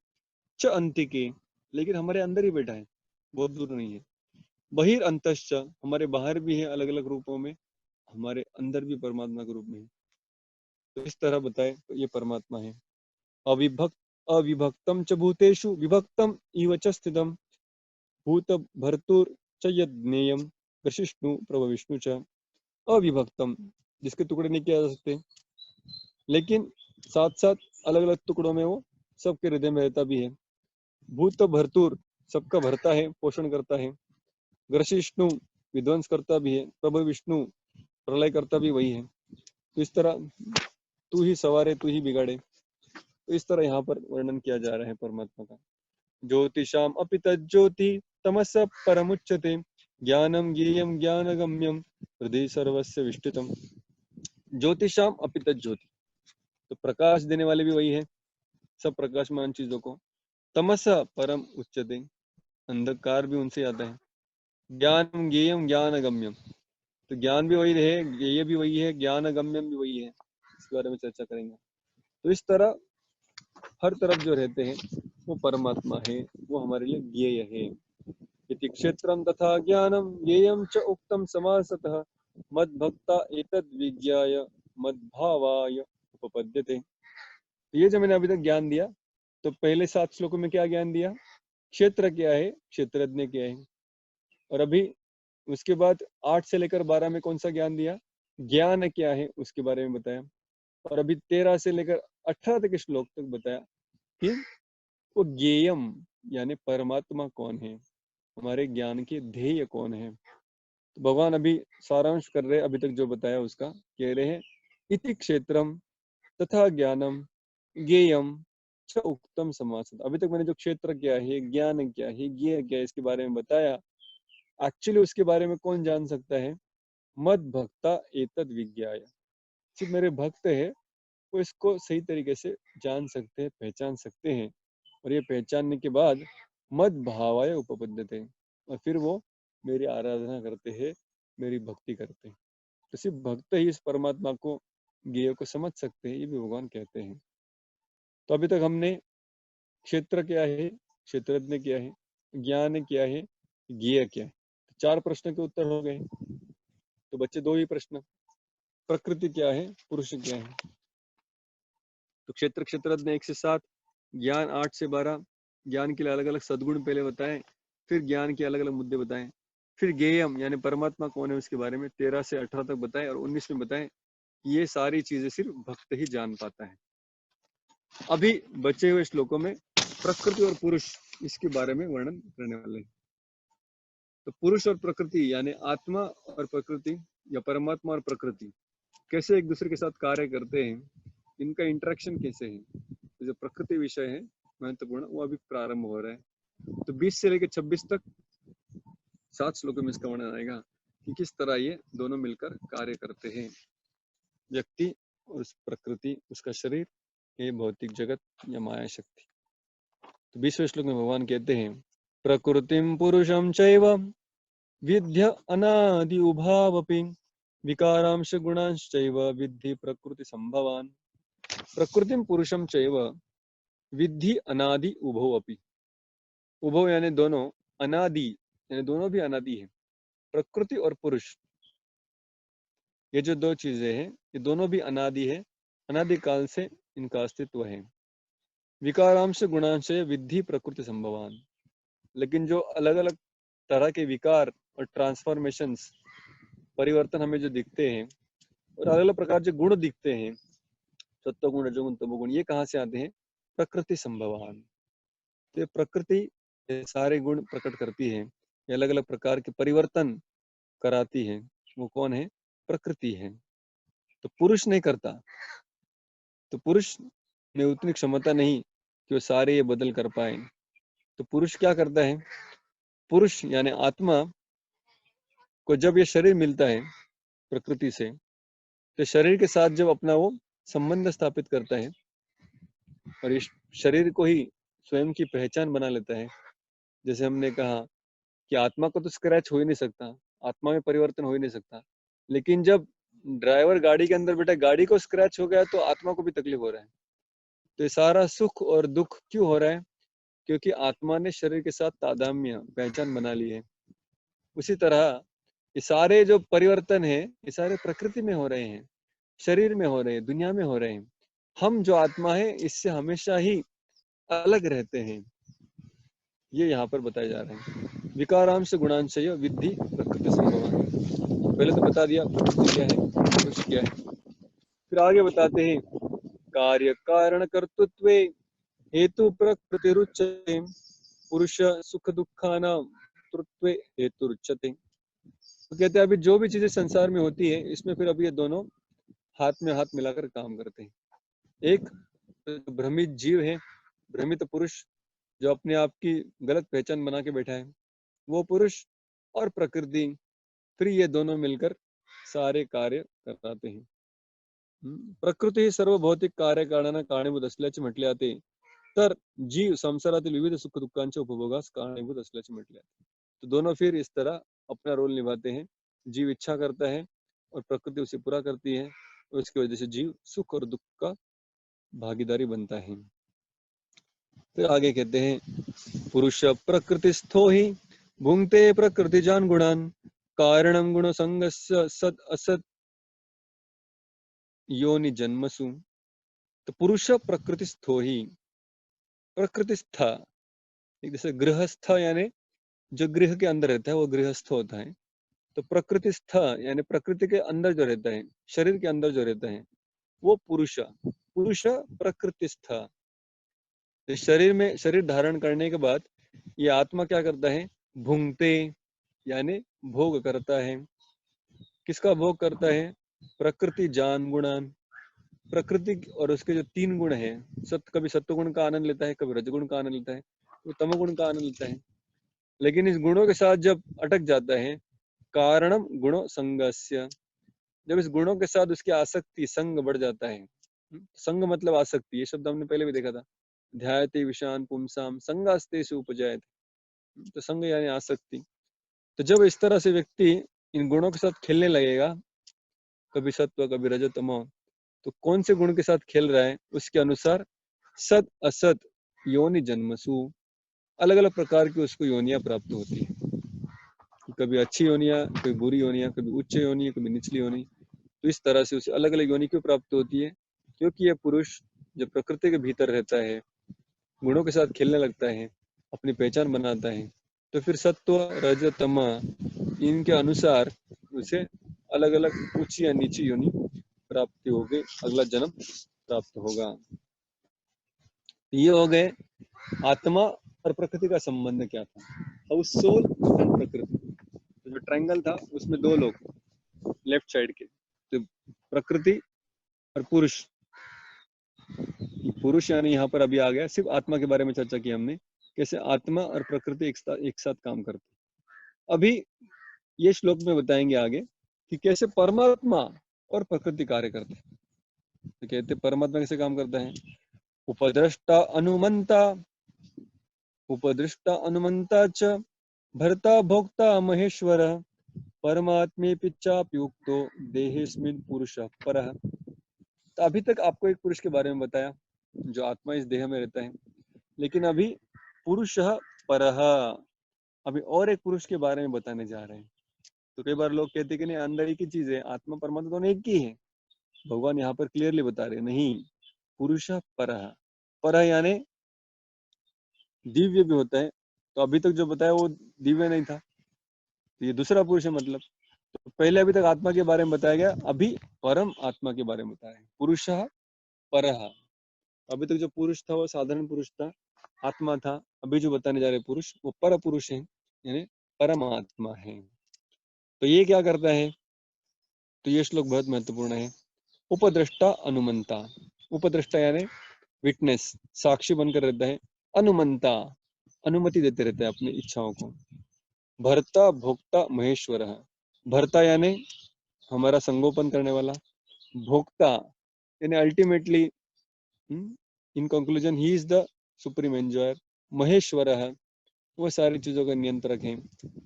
च अंतिके, लेकिन हमारे अंदर ही बैठा है, बहुत दूर नहीं है। बहिरंतश्च, हमारे बाहर भी है अलग अलग रूपों में, हमारे अंदर भी परमात्मा के रूप में है। तो इस तरह बताए तो ये परमात्मा है। अविभक्तम च भूतेषु विभक्तम इव च स्थितम भूत भर्तुर च यज्ञेयम ग्रसिष्णु प्रभ विष्णु च। अविभक्तम, जिसके टुकड़े नहीं किए जा सकते, लेकिन साथ साथ अलग अलग टुकड़ों में वो सबके हृदय में रहता भी है। भूत भर्तुर, सबका भरता है, पोषण करता है। ग्रसिष्णु, विध्वंस करता भी है। प्रभ विष्णु, प्रलय करता भी वही है। तो इस तरह तू ही सवारे तू ही बिगाड़े, तो इस तरह यहाँ पर वर्णन किया जा रहा है परमात्मा का। ज्योतिषाम अपि तज्ज्योति तमस परमुच्यते ज्ञानम ज्ञेयम ज्ञानगम्यम हृदय सर्वस्य विष्टितम ज्योतिषाम अपि तज्ज्योति। तो प्रकाश देने वाले भी वही है, सब प्रकाशमान चीजों को। तमस परम उच्चते, अंधकार भी उनसे आता है। ज्ञानम ज्ञेयम ज्ञानगम्यम, तो ज्ञान भी वही है, ज्ञेय भी वही है, ज्ञानगम्यम भी वही है। इसके बारे में चर्चा करेंगे। तो इस तरह हर तरफ जो रहते हैं वो परमात्मा है, वो हमारे लिए ज्ञेय है। इति क्षेत्रम तथा ज्ञानम ज्ञेयम च उक्तम समासतः मद्भक्ता एतद् विज्ञाय मद्भावाय उपपद्यते। ये जो मैंने अभी तक ज्ञान दिया, तो पहले 7 श्लोकों में क्या ज्ञान दिया? क्षेत्र क्या है, क्षेत्रज्ञ क्या है। और अभी उसके बाद 8 से लेकर 12 में कौन सा ज्ञान दिया? ज्ञान क्या है, उसके बारे में बताया। और अभी 13 से लेकर 18 तक के श्लोक तक बताया कि वो ज्ञेयम यानी परमात्मा कौन है, हमारे ज्ञान के ध्येय कौन है। तो भगवान अभी सारांश कर रहे, अभी तक जो बताया उसका कह रहे हैं। इति क्षेत्रम तथा ज्ञानम ज्ञेयम च उक्तम समासत। अभी तक मैंने जो क्षेत्र क्या है, ज्ञान क्या है, ज्ञेय क्या है, इसके बारे में बताया। एक्चुअली उसके बारे में कौन जान सकता है? मद भक्ता एतद विज्ञाय, सिर्फ मेरे भक्त है वो इसको सही तरीके से जान सकते हैं, पहचान सकते हैं। और ये पहचानने के बाद मद भावाय उपपद्यते, और फिर वो मेरी आराधना करते हैं, मेरी भक्ति करते हैं। तो सिर्फ भक्त ही इस परमात्मा को, ज्ञेय को समझ सकते हैं, ये भी भगवान कहते हैं। तो अभी तक हमने क्षेत्र क्या है, क्षेत्रज्ञ क्या है, ज्ञान क्या है, ज्ञेय क्या है, 4 प्रश्न के उत्तर हो गए। तो बच्चे 2 ही प्रश्न, प्रकृति क्या है, पुरुष क्या है। तो क्षेत्र क्षेत्रज्ञ 1 से 7, ज्ञान 8 से 12, ज्ञान के लिए अलग अलग सद्गुण पहले बताए, फिर ज्ञान के अलग अलग मुद्दे बताए, फिर ज्ञेयम यानी परमात्मा कौन है उसके बारे में 13 से 18 तक बताए, और 19 में बताए ये सारी चीजें सिर्फ भक्त ही जान पाता है। अभी बचे हुए श्लोकों में प्रकृति और पुरुष इसके बारे में वर्णन करने वाले हैं। तो पुरुष और प्रकृति यानी आत्मा और प्रकृति या परमात्मा और प्रकृति कैसे एक दूसरे के साथ कार्य करते हैं, इनका इंटरेक्शन कैसे है, तो जो प्रकृति विषय है महत्वपूर्ण, वो अभी प्रारंभ हो रहा है। तो 20 से लेकर 26 तक 7 श्लोकों में इसका वर्णन आएगा कि किस तरह ये दोनों मिलकर कार्य करते हैं, व्यक्ति और उस प्रकृति, उसका शरीर, ये भौतिक जगत या माया शक्ति। तो 20वें श्लोक में भगवान कहते हैं प्रकृतिम पुरुषम चैव विद्य अनादि उभावपि विकारांश गुणांश्चैव विद्धि प्रकृति संभवान। प्रकृतिम पुरुषम चैव विद्धि अनादि उभौ अपि। उभौ यानी दोनों, अनादि यानी दोनों भी अनादि है। प्रकृति और पुरुष ये जो 2 चीजें हैं, ये दोनों भी अनादि है, अनादि काल से इनका अस्तित्व है। विकारांश गुणांश विद्धि प्रकृति संभवान, लेकिन जो अलग अलग तरह के विकार और ट्रांसफॉर्मेशंस, परिवर्तन हमें जो दिखते हैं और अलग अलग प्रकार के गुण दिखते हैं, सत्व गुण, रजोगुण, तमोगुण, ये कहाँ से आते हैं? प्रकृति संभवान। तो ये प्रकृति ये सारे गुण प्रकट करती है, ये अलग अलग प्रकार के परिवर्तन कराती है। वो कौन है? प्रकृति है। तो पुरुष नहीं करता, तो पुरुष में उतनी क्षमता नहीं कि वो सारे ये बदल कर पाए। तो पुरुष क्या करता है? पुरुष यानी आत्मा को जब ये शरीर मिलता है प्रकृति से, तो शरीर के साथ जब अपना वो संबंध स्थापित करता है और इस शरीर को ही स्वयं की पहचान बना लेता है। जैसे हमने कहा कि आत्मा को तो स्क्रैच हो ही नहीं सकता, आत्मा में परिवर्तन हो ही नहीं सकता, लेकिन जब ड्राइवर गाड़ी के अंदर बैठा, गाड़ी को स्क्रैच हो गया तो आत्मा को भी तकलीफ हो रहा है। तो ये सारा सुख और दुख क्यों हो रहा है? क्योंकि आत्मा ने शरीर के साथ तादाम्य, पहचान बना ली है। उसी तरह ये सारे जो परिवर्तन है, ये सारे प्रकृति में हो रहे हैं, शरीर में हो रहे हैं, दुनिया में हो रहे हैं। हम जो आत्मा है इससे हमेशा ही अलग रहते हैं, ये यहाँ पर बताया जा रहा है। विकारांश गुणांश विद्धि प्रकृति संभवान। पहले तो बता दिया प्रकृति क्या है, पुरुष क्या है। फिर आगे बताते हैं कार्य कारण कर्तृत्वे हेतु प्रकृतिरुच्यते पुरुष सुख दुखानां तृत्वे हेतुरुच्यते। तो कहते हैं अभी जो भी चीजें संसार में होती है, इसमें फिर अभी ये दोनों हाथ में हाथ मिलाकर काम करते हैं। एक भ्रमित जीव है, भ्रमित पुरुष, जो अपने आप की गलत पहचान बना के बैठा है, वो पुरुष। और प्रकृति, फिर ये दोनों मिलकर सारे कार्य कराते हैं. प्रकृती ही सर्व भौतिक कार्यकारणांना कारणीभूत असल्याचे म्हटले जाते, तर जीव संसारातील विविध सुख दुःखांच्या उपभोगास कारणीभूत असल्याचे म्हटले जाते. तो दोनों फिर इस तरह अपना रोल निभाते हैं. जीव इच्छा करता है और प्रकृति उसे पूरा करती है, और इसकी वजह से जीव सुख और दुख का भागीदारी बनता है. फिर आगे कहते हैं, पुरुष प्रकृतिस्थो ही भुंक्ते प्रकृतिजान गुणान कारणम गुण संगस्य सद असत योनि जन्मसु. तो पुरुष प्रकृतिस्थो ही, प्रकृतिस्थ एक जैसे गृहस्थ यानी जो गृह के अंदर रहता है वो गृहस्थ होता है. तो प्रकृतिस्थ यानी प्रकृति के अंदर जो रहता है, शरीर के अंदर जो रहता है वो पुरुष. पुरुष प्रकृतिस्थ. तो शरीर में शरीर धारण करने के बाद ये आत्मा क्या करता है, भुंगते यानी भोग करता है. किसका भोग करता है, प्रकृति जान गुणान. प्रकृति और उसके जो तीन गुण हैं, कभी सत्वगुण का आनंद लेता है, कभी रजगुण का आनंद लेता है, कभी तमोगुण का आनंद लेता है. लेकिन इस गुणों के साथ जब अटक जाता है, कारणम गुणो संगस्य, जब इस गुणों के साथ उसकी आसक्ति संग बढ़ जाता है. संग मतलब आसक्ति, ये शब्द हमने पहले भी देखा था. ध्यायते विषान पुंसाम संगास्तेषु उपजायते. तो संग यानी आसक्ति. तो जब इस तरह से व्यक्ति इन गुणों के साथ खेलने लगेगा, कभी सत्व कभी रजतमो, तो कौन से गुण के साथ खेल रहा है उसके अनुसार सत असत योनि जन्मसु, अलग अलग प्रकार की उसको योनियां प्राप्त होती है. कभी अच्छी योनियां, कभी बुरी योनियां, कभी उच्च योनि, कभी निचली योनि. तो इस तरह से उसे अलग अलग योनि क्यों प्राप्त होती है, क्योंकि यह पुरुष जब प्रकृति के भीतर रहता है, गुणों के साथ खेलने लगता है, अपनी पहचान बनाता है, तो फिर सत्व रज तम इनके अनुसार उसे अलग अलग उच्च या नीची योनि प्राप्ति होगी, अगला जन्म प्राप्त होगा. ये हो गए आत्मा और प्रकृति का संबंध क्या था. हाउस सोल एंड प्रकृति. तो जो ट्रायंगल था उसमें दो लोग लेफ्ट साइड के, तो प्रकृति और पुरुष. पुरुष यानी यहाँ पर अभी आ गया, सिर्फ आत्मा के बारे में चर्चा की हमने, कैसे आत्मा और प्रकृति एक साथ काम करते. अभी ये श्लोक में बताएंगे आगे कि कैसे परमात्मा और प्रकृति कार्य करते हैं. तो कहते परमात्मा कैसे काम करता है, उपदृष्टा अनुमंता, उपदृष्टा अनुमंता च भर्ता भोक्ता महेश्वर परमात्मे पिच्चाप्युक्तो देहेस्मिन् पुरुषः परः. तो अभी तक आपको एक पुरुष के बारे में बताया जो आत्मा इस देह में रहता है, लेकिन अभी पुरुषः परः, अभी और एक पुरुष के बारे में बताने जा रहे हैं. तो कई बार लोग कहते हैं कि नहीं, अंदर एक ही चीज है, आत्मा परमात्मा दोनों एक ही है. भगवान यहाँ पर क्लियरली बता रहे हैं, नहीं, पुरुषः परः. परः यानी दिव्य भी होता है. तो अभी तक जो बताया वो दिव्य नहीं था, तो ये दूसरा पुरुष है. मतलब तो पहले अभी तक आत्मा के बारे में बताया गया, अभी परम आत्मा के बारे में बताया है, पुरुषः परः. अभी तक जो पुरुष था वो साधारण पुरुष था, आत्मा था. अभी जो बताने जा रहे पुरुष वो पर पुरुष है, यानी परमात्मा है. तो ये क्या करता है, तो ये श्लोक बहुत महत्वपूर्ण है. उपद्रष्टा अनुमंता, उपद्रष्टा यानी विटनेस, साक्षी बनकर रहता है. अनुमंता अनुमति देते रहता है अपनी इच्छाओं को. भर्ता भोक्ता महेश्वर, भर्ता यानी हमारा संगोपन करने वाला, भोक्ता यानी ultimately in conclusion he is the supreme enjoyer, Maheshwar वो सारी चीजों का नियंत्रक है.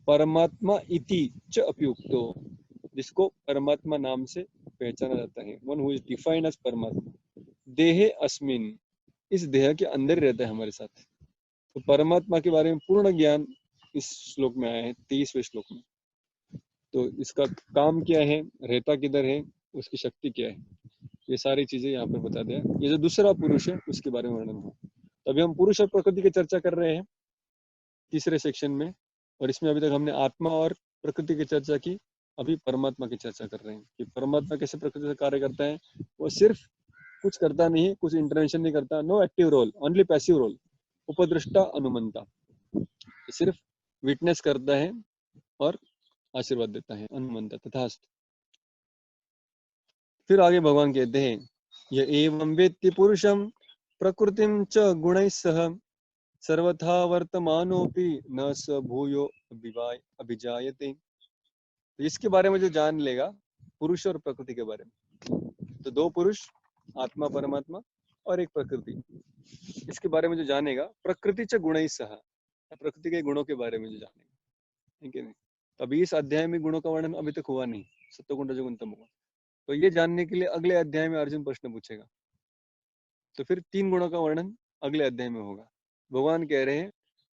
परमात्मा इति च अपयुक्तो, जिसको परमात्मा नाम से पहचाना जाता है, one who is defined as परमात्मा. देहे अस्मिन, इस देह के अंदर ही रहता है हमारे साथ. तो परमात्मा के बारे में पूर्ण ज्ञान इस श्लोक में आया है, 23वें श्लोक में. तो इसका काम क्या है, रहता किधर है, उसकी शक्ति क्या है, ये सारी चीजें यहाँ पर बता दिया. ये जो दूसरा पुरुष है उसके बारे में वर्णन हुआ. अभी हम पुरुष और प्रकृति की चर्चा कर रहे हैं तीसरे सेक्शन में, और इसमें अभी तक हमने आत्मा और प्रकृति की चर्चा की. अभी परमात्मा की चर्चा कर रहे हैं कि परमात्मा कैसे प्रकृति से कार्य करता है. वो सिर्फ कुछ करता नहीं है, कुछ इंटरवेंशन नहीं करता, no active role, only passive role. उपदृष्टा अनुमंता, सिर्फ विटनेस करता है और आशीर्वाद देता है. अनुमंता तथास्तु. फिर आगे भगवान कहते हैं, य एवं वेत्ति पुरुषम प्रकृतिम च गुणैः सह सर्वथा वर्तमानोऽपि न स भूयो अभिजायते। तो इसके बारे में जो जान लेगा पुरुष और प्रकृति के बारे में, तो दो पुरुष, आत्मा परमात्मा और एक प्रकृति, इसके बारे में जो जानेगा, प्रकृति च गुण सह, प्रकृति के गुणों के बारे में जो जानेगा, ठीक है नहीं। अभी इस अध्याय में गुणों का वर्णन अभी तक हुआ नहीं, सत्वगुण रजोगुण तमोगुण। तो ये जानने के लिए अगले अध्याय में अर्जुन प्रश्न पूछेगा, तो फिर 3 गुणों का वर्णन अगले अध्याय में होगा। भगवान कह रहे हैं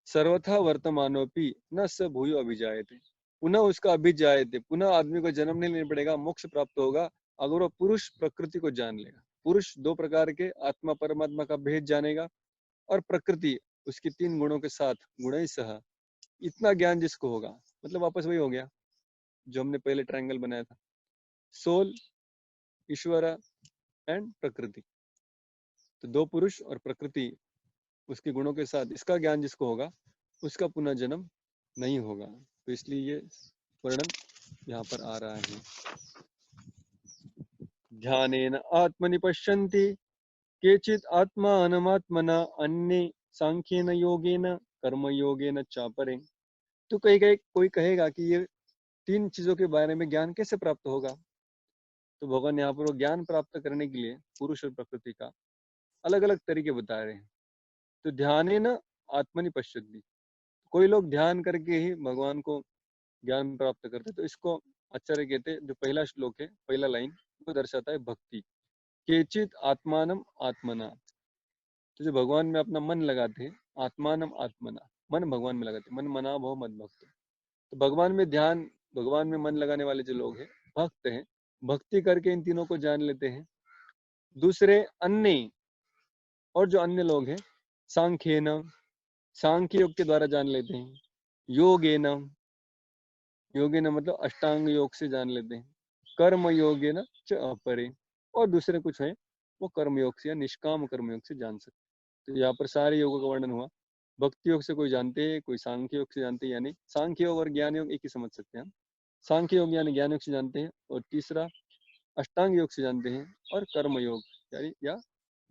सर्वथा वर्तमानोपि न स भूयो अभिजायते, पुनः उसका अभिजायते, पुनः आदमी को जन्म नहीं लेना पड़ेगा, मोक्ष प्राप्त होगा अगर वो पुरुष प्रकृति को जान लेगा। पुरुष 2 प्रकार के, आत्मा परमात्मा का भेद जानेगा, और प्रकृति उसकी 3 गुणों के साथ, गुण सह, इतना ज्ञान जिसको होगा, मतलब वापस वही हो गया जो हमने पहले ट्रायंगल बनाया था, सोल, ईश्वर एंड प्रकृति। तो 2 पुरुष और प्रकृति उसके गुणों के साथ, इसका ज्ञान जिसको होगा उसका पुनः जन्म नहीं होगा। तो इसलिए ये वर्णन यहाँ पर आ रहा है। ध्यानेन आत्मनि पश्यन्ति केचित् आत्मानमात्मना अन्ये सांख्येन योगेन कर्म योगेन चापरे। तो कोई कहेगा कि ये 3 चीजों के बारे में ज्ञान कैसे प्राप्त होगा? तो भगवान यहाँ पर वो ज्ञान प्राप्त करने के लिए पुरुष और प्रकृति का अलग अलग तरीके बता रहे हैं। तो ध्यानेन आत्मनि पश्यन्ति, कोई लोग ध्यान करके ही भगवान को ज्ञान प्राप्त करते, तो इसको आचार्य कहते हैं, जो पहला श्लोक है, पहला लाइन, वो दर्शाता है भक्ति। केचित आत्मानम आत्मना, तो जो भगवान में अपना मन लगाते हैं, आत्मानम आत्मना, मन भगवान में लगाते, मन मना भव मद भक्त। तो भगवान में ध्यान, भगवान में मन लगाने वाले जो लोग हैं, भक्त हैं, भक्ति करके इन तीनों को जान लेते हैं। दूसरे अन्य, और जो अन्य लोग हैं, सांख्येन, सांख्य योग के द्वारा जान लेते हैं, योगेन, योगेन मतलब अष्टांग योग से जान लेते हैं, कर्म योगेन च अपरे, और दूसरे कुछ है वो कर्म योग से या निष्काम कर्म योग से जान सकते। तो यहाँ पर सारे योगों का वर्णन हुआ। भक्ति योग से कोई जानते हैं, कोई सांख्य योग से जानते हैं, यानी सांख्य योग और ज्ञान योग एक ही समझ सकते हैं हम। सांख्य योग यानी ज्ञान योग से जानते हैं, और तीसरा अष्टांग योग से जानते हैं, और कर्म योग यानी या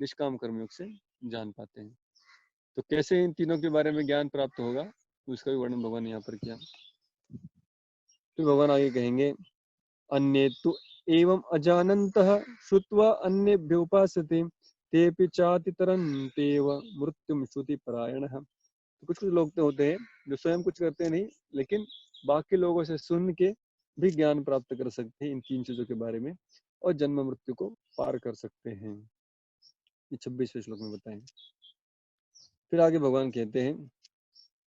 निष्काम कर्म योग से जान पाते हैं। तो कैसे इन तीनों के बारे में ज्ञान प्राप्त होगा, उसका भी वर्णन भगवान ने यहाँ पर किया। तो भगवान आगे कहेंगे, अन्ये तु एवं अजानन्तः श्रुत्वा अन्येभ्योपासते तेऽपि चातितरन्त्येव मृत्युं श्रुतिपरायणः। तो कुछ लोग तो होते हैं जो स्वयं कुछ करते नहीं, लेकिन बाकी लोगों से सुन के भी ज्ञान प्राप्त कर सकते हैं इन 3 चीजों के बारे में, और जन्म मृत्यु को पार कर सकते हैं। ये 26वें श्लोक में बताएं। फिर आगे भगवान कहते हैं,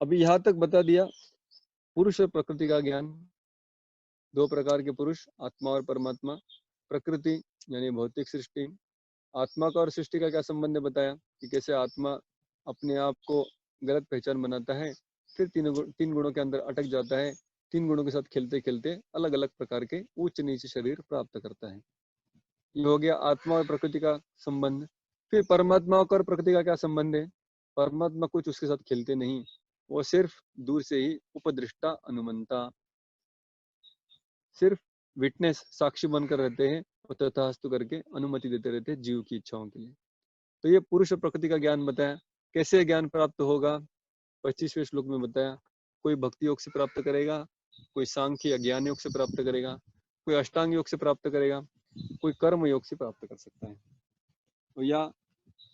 अभी यहाँ तक बता दिया पुरुष और प्रकृति का ज्ञान, 2 प्रकार के पुरुष, आत्मा और परमात्मा, प्रकृति यानी भौतिक सृष्टि, आत्मा का और सृष्टि का क्या संबंध है बताया, कि कैसे आत्मा अपने आप को गलत पहचान बनाता है, फिर 3 गुणों के अंदर अटक जाता है, 3 गुणों के साथ खेलते खेलते अलग अलग प्रकार के उच्च नीच शरीर प्राप्त करता है। ये हो गया आत्मा और प्रकृति का संबंध। फिर परमात्मा का और प्रकृति का क्या संबंध है? परमात्मा कुछ उसके साथ खेलते नहीं, वो सिर्फ दूर से ही उपदृष्टा अनुमंता, सिर्फ विटनेस, साक्षी बनकर रहते हैं, और तथास्तु करके अनुमति देते रहते हैं जीव की इच्छाओं के लिए। तो ये पुरुष और प्रकृति का ज्ञान बताया। कैसे ज्ञान प्राप्त होगा? 25वें श्लोक में बताया, कोई भक्ति योग से प्राप्त करेगा, कोई सांख्य या ज्ञान योग से प्राप्त करेगा, कोई अष्टांग योग से प्राप्त करेगा, कोई कर्म योग से प्राप्त कर सकता है। तो या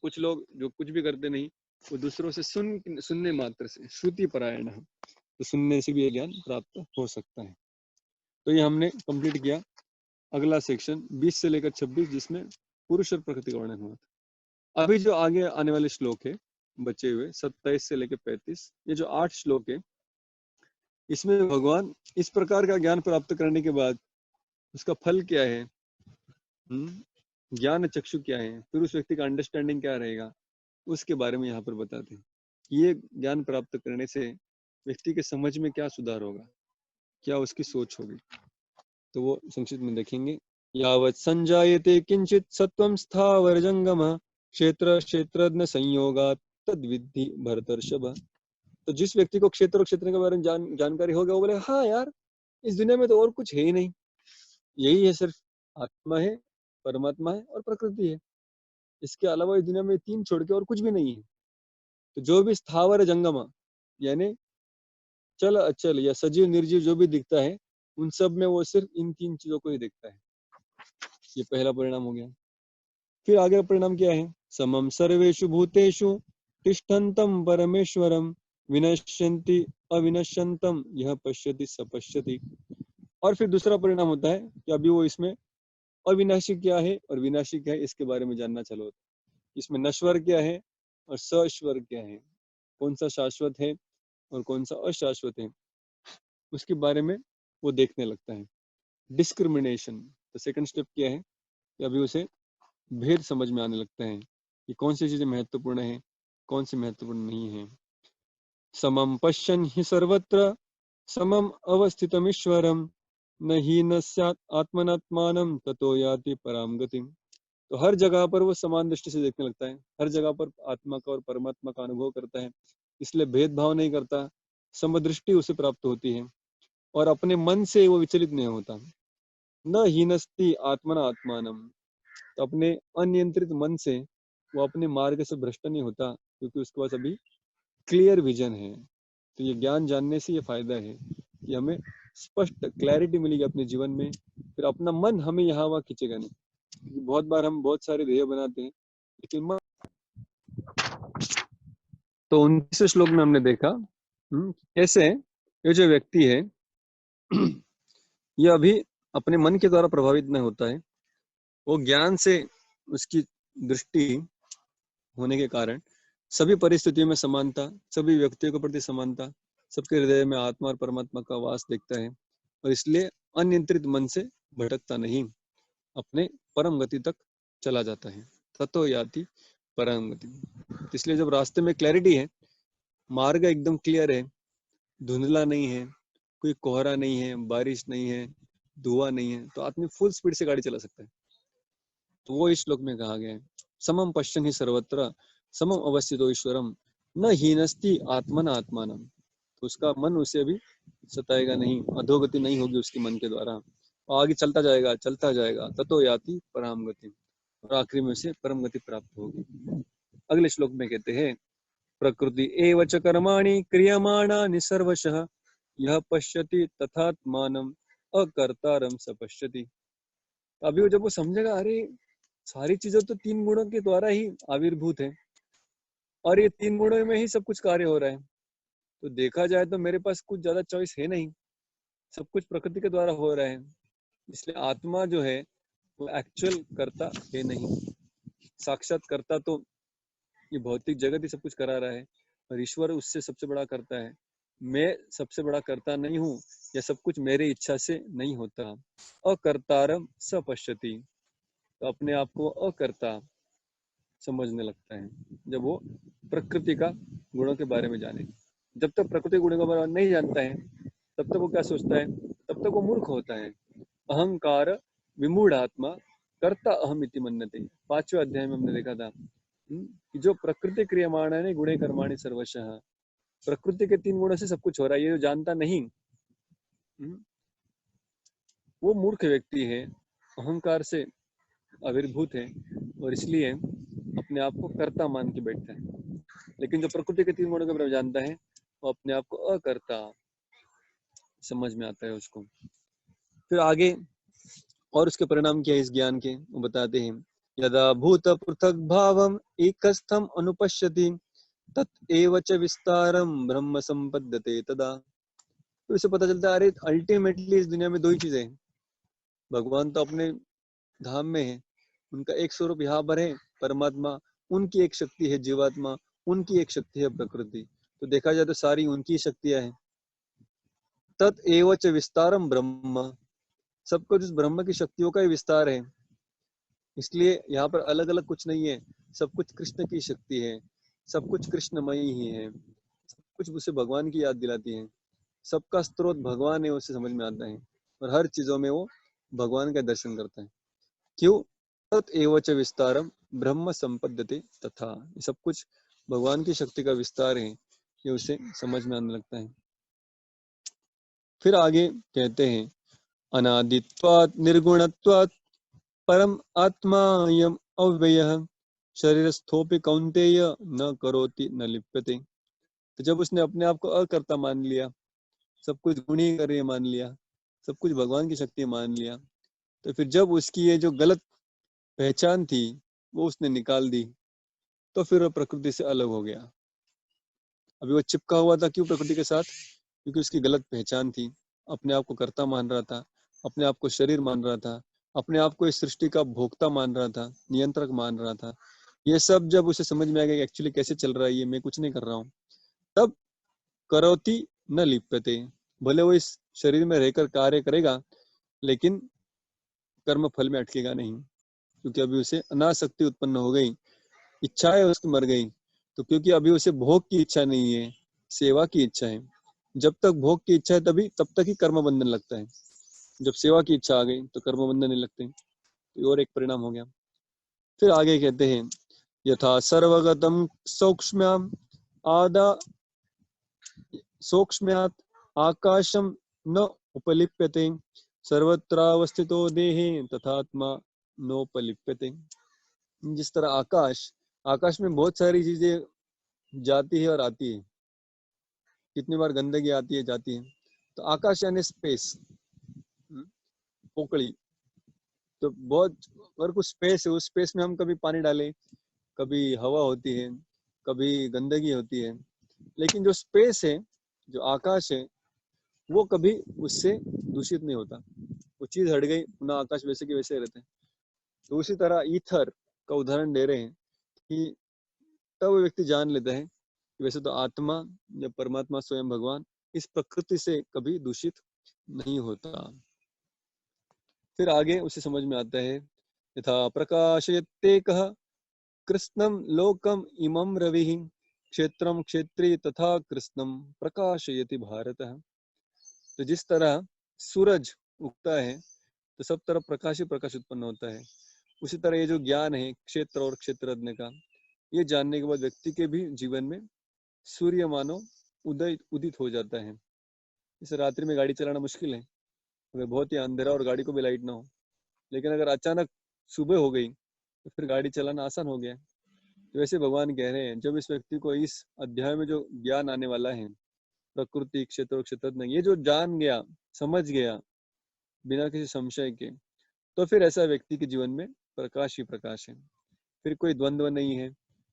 कुछ लोग जो कुछ भी करते नहीं, वो दूसरों से सुनने मात्र से, श्रुति परायण है, तो सुनने से भी ये ज्ञान प्राप्त हो सकता है। तो ये हमने कंप्लीट किया अगला सेक्शन 20 से लेकर 26, जिसमें पुरुष और प्रकृति का वर्णन हुआ था। अभी जो आगे आने वाले श्लोक है बचे हुए 27 से लेकर 35, ये जो 8 श्लोक है, इसमें भगवान इस प्रकार का ज्ञान प्राप्त करने के बाद उसका फल क्या है, ज्ञान चक्षु क्या है, फिर उस व्यक्ति का अंडरस्टैंडिंग क्या रहेगा, उसके बारे में यहाँ पर बताते हैं। ये ज्ञान प्राप्त करने से व्यक्ति के समझ में क्या सुधार होगा, क्या उसकी सोच होगी, तो वो संक्षिप्त में देखेंगे। यावत् संजायते किंचित सत्वं स्थावर जंगम क्षेत्र क्षेत्रज्ञ संयोगात् तद्विद्धि भरतर्षभ। तो जिस व्यक्ति को क्षेत्र और क्षेत्र के बारे में जानकारी होगा, वो बोले हाँ यार, इस दुनिया में तो और कुछ है ही नहीं, यही है, सिर्फ आत्मा है, परमात्मा है और प्रकृति है, इसके अलावा इस दुनिया में 3 छोड़ के और कुछ भी नहीं है। तो जो भी स्थावर जंगम यानी चल अचल या सजीव निर्जीव जो भी दिखता है उन सब में वो सिर्फ इन तीन चीजों को ही देखता है। ये पहला परिणाम हो गया। फिर आगे का परिणाम क्या है? समम सर्वेषु भूतेषु तिष्ठन्तं परमेश्वरम विनश्यन्ति अविनश्यन्तं यह पश्यति स पश्यति। और फिर दूसरा परिणाम होता है कि अभी वो इसमें अविनाशी क्या है और विनाशी क्या है इसके बारे में जानना चालू होता है। इसमें नश्वर क्या है और सश्वर क्या है, कौन सा शाश्वत है और कौन सा अशाश्वत है, उसके बारे में वो देखने लगता है। डिस्क्रिमिनेशन। तो सेकंड स्टेप क्या है कि अभी उसे भेद समझ में आने लगता है कि कौन सी चीजें महत्वपूर्ण है, कौन सी महत्वपूर्ण नहीं है। समम पश्यन् हि सर्वत्र समम अवस्थितमीश्वरम न हीन स्यात् आत्मनात्मानं ततो याति पराम गतिम। तो हर जगह पर वो समान दृष्टि से देखने लगता है, हर जगह पर आत्मा का और परमात्मा का अनुभव करता है, इसलिए भेदभाव नहीं करता, समदृष्टि उसे प्राप्त होती है और अपने मन से वो विचलित नहीं होता। न हीनस्ति आत्मना आत्मानम। तो अपने अनियंत्रित मन से वो अपने मार्ग से भ्रष्ट नहीं होता, क्योंकि उसके पास अभी क्लियर विजन है। तो ये ज्ञान जानने से ये फायदा है कि हमें स्पष्ट क्लैरिटी मिलेगी अपने जीवन में, फिर अपना मन हमें यहाँ वहाँ खींचेगा नहीं। क्योंकि बहुत बार हम बहुत सारे ध्येय बनाते हैं लेकिन मन। तो 19वें श्लोक में हमने देखा कैसे ये जो व्यक्ति है ये अभी अपने मन के द्वारा प्रभावित नहीं होता है, वो ज्ञान से उसकी दृष्टि होने के कारण सभी परिस्थितियों में समानता, सभी व्यक्तियों के प्रति समानता, सबके हृदय में आत्मा और परमात्मा का वास देखता है और इसलिए अनियंत्रित मन से भटकता नहीं, अपने परम गति तक चला जाता है। ततो याति परम गति। इसलिए जब रास्ते में क्लैरिटी है, मार्ग एकदम क्लियर है, धुंधला नहीं है, कोई कोहरा नहीं है, बारिश नहीं है, धुआं नहीं है, तो आदमी फुल स्पीड से गाड़ी चला सकता है। तो वो इस श्लोक में कहा गया है। समम पश्यन् हि सर्वत्र समम अवस्थितो ईश्वरम न हीनस्ति आत्मना आत्मानम। तो उसका मन उसे अभी सताएगा नहीं, अधोगति नहीं होगी उसके मन के द्वारा, आगे चलता जाएगा ततो याति परम गति, और आखिरी में उसे परम गति प्राप्त होगी। अगले श्लोक में कहते हैं प्रकृति एव च कर्माणि क्रियमाणानि सर्वशः यह पश्यति तथात्मानम अकर्तारम स पश्यति। अभी वो जब वो समझेगा अरे सारी चीजें तो तीन गुणों के द्वारा ही आविर्भूत है और ये तीन गुणों में ही सब कुछ कार्य हो रहा है, तो देखा जाए तो मेरे पास कुछ ज्यादा चॉइस है नहीं, सब कुछ प्रकृति के द्वारा हो रहा है, इसलिए आत्मा जो है वो एक्चुअल कर्ता है नहीं। साक्षात कर्ता तो ये भौतिक जगत ही सब कुछ करा रहा है और ईश्वर उससे सबसे बड़ा करता है। मैं सबसे बड़ा कर्ता नहीं हूँ, यह सब कुछ मेरे इच्छा से नहीं होता। अकर्तारम स पश्यति। तो अपने आप को अकर्ता समझने लगता है जब वो प्रकृति का गुणों के बारे में जाने। जब तक प्रकृति गुणों के बारे में नहीं जानता है तब तक वो क्या सोचता है, तब तक वो मूर्ख होता है। अहंकार विमूढ़ आत्मा कर्ता अहम इति मन्यते। 5वें अध्याय में हमने देखा था कि जो प्रकृति क्रियमाणानि गुणे कर्माणि सर्वशः, प्रकृति के तीन गुणों से सब कुछ हो रहा है, ये जो जानता नहीं वो मूर्ख व्यक्ति है, अहंकार से आविर्भूत है और इसलिए अपने आप को कर्ता मान के बैठता है। लेकिन जो प्रकृति के तीन गुणों के बारे में जानता है वो अपने आप को अकर्ता समझ में आता है उसको। फिर आगे और उसके परिणाम क्या है इस ज्ञान के, वो बताते हैं यदा भूत पृथक भावम एकस्थम अनुपश्यति तत् एव च विस्तारम ब्रह्म संपद्यते तदा। तो इसे पता चलता है अरे अल्टीमेटली इस दुनिया में दो ही चीजें हैं, भगवान तो अपने धाम में है, उनका एक स्वरूप यहाँ पर है परमात्मा, उनकी एक शक्ति है जीवात्मा, उनकी एक शक्ति है प्रकृति। तो देखा जाए तो सारी उनकी शक्तियां हैं। तत् एव च विस्तारम ब्रह्म, सब कुछ उस ब्रह्म की शक्तियों का ही विस्तार है। इसलिए यहाँ पर अलग अलग कुछ नहीं है, सब कुछ कृष्ण की शक्ति है, सब कुछ कृष्णमयी ही है, सब कुछ उसे भगवान की याद दिलाती है, सबका स्रोत भगवान है उसे समझ में आता है और हर चीजों में वो भगवान का दर्शन करता है। क्यों? तत् एव च विस्तारम ब्रह्म संपद्यते तथा, सब कुछ भगवान की शक्ति का विस्तार है, ये उसे समझ में आने लगता है। फिर आगे कहते हैं अनादित्वात् निर्गुणत्वात् परम आत्मायम अव्ययः शरीरस्थोपि कौन्तेय न करोति न लिप्यते। तो जब उसने अपने आप को अकर्ता मान लिया सब कुछ गुण ही कर रही है मान लिया, सब कुछ भगवान की शक्ति मान लिया, तो फिर जब उसकी ये जो गलत पहचान थी वो उसने निकाल दी, तो फिर वो प्रकृति से अलग हो गया। अभी वो चिपका हुआ था क्यों प्रकृति के साथ? क्योंकि उसकी गलत पहचान थी, अपने आप को कर्ता मान रहा था, अपने आप को शरीर मान रहा था, अपने आप को इस सृष्टि का भोक्ता मान रहा था, नियंत्रक मान रहा था। ये सब जब उसे समझ में आ गया कि एक्चुअली कैसे चल रहा है ये, मैं कुछ नहीं कर रहा हूँ, तब करोति न लिप्यते, भले वो इस शरीर में रहकर कार्य करेगा लेकिन कर्म फल में अटकेगा नहीं, क्योंकि अभी उसे अनासक्ति उत्पन्न हो गई, इच्छाएं उसकी मर गई। तो क्योंकि अभी उसे भोग की इच्छा नहीं है, सेवा की इच्छा है। जब तक भोग की इच्छा है तब तक ही कर्म बंधन लगता है। जब सेवा की इच्छा आ गई तो कर्म बंधन नहीं लगते। तो और एक परिणाम हो गया। फिर आगे कहते हैं यथा सर्वगतम सूक्ष्म्याम आदा सूक्ष्म्यात् आकाशम न उपलिप्यते सर्वत्रावस्थितो देहे तथात्मा नोपलिप्यते। जिस तरह आकाश में बहुत सारी चीजें जाती है और आती है, कितनी बार गंदगी आती है जाती है। तो आकाश यानी स्पेस, पोकड़ी, तो बहुत अगर कुछ स्पेस है, उस स्पेस में हम कभी पानी डालें, कभी हवा होती है, कभी गंदगी होती है, लेकिन जो स्पेस है, जो आकाश है, वो कभी उससे दूषित नहीं होता। वो चीज हट गई, पुनः आकाश वैसे के वैसे रहते हैं। तो उसी तरह ईथर का उदाहरण दे रहे हैं कि तब वो व्यक्ति जान लेता है कि वैसे तो आत्मा या परमात्मा स्वयं भगवान इस प्रकृति से कभी दूषित नहीं होता। फिर आगे उसे समझ में आता है यथा प्रकाशयते कह कृष्णम लोकम इमं रविः क्षेत्रम क्षेत्री तथा कृष्णम प्रकाशयति भारत। तो जिस तरह सूरज उगता है तो सब तरफ प्रकाश ही प्रकाश उत्पन्न होता है, उसी तरह ये जो ज्ञान है क्षेत्र और क्षेत्रज्ञ का, ये जानने के बाद व्यक्ति के भी जीवन में सूर्य मानो उदित हो जाता है। इस रात्रि में गाड़ी चलाना मुश्किल है, अगर बहुत ही अंधेरा और गाड़ी को भी लाइट ना हो, लेकिन अगर अचानक सुबह हो गई तो फिर गाड़ी चलाना आसान हो गया। तो वैसे भगवान कह रहे हैं जब इस व्यक्ति को इस अध्याय में जो ज्ञान आने वाला है, प्रकृति क्षेत्र और क्षेत्रज्ञ, ये जो जान गया, समझ गया बिना किसी संशय के, तो फिर ऐसा व्यक्ति के जीवन में प्रकाश ही प्रकाश है। फिर कोई द्वंद्व नहीं है,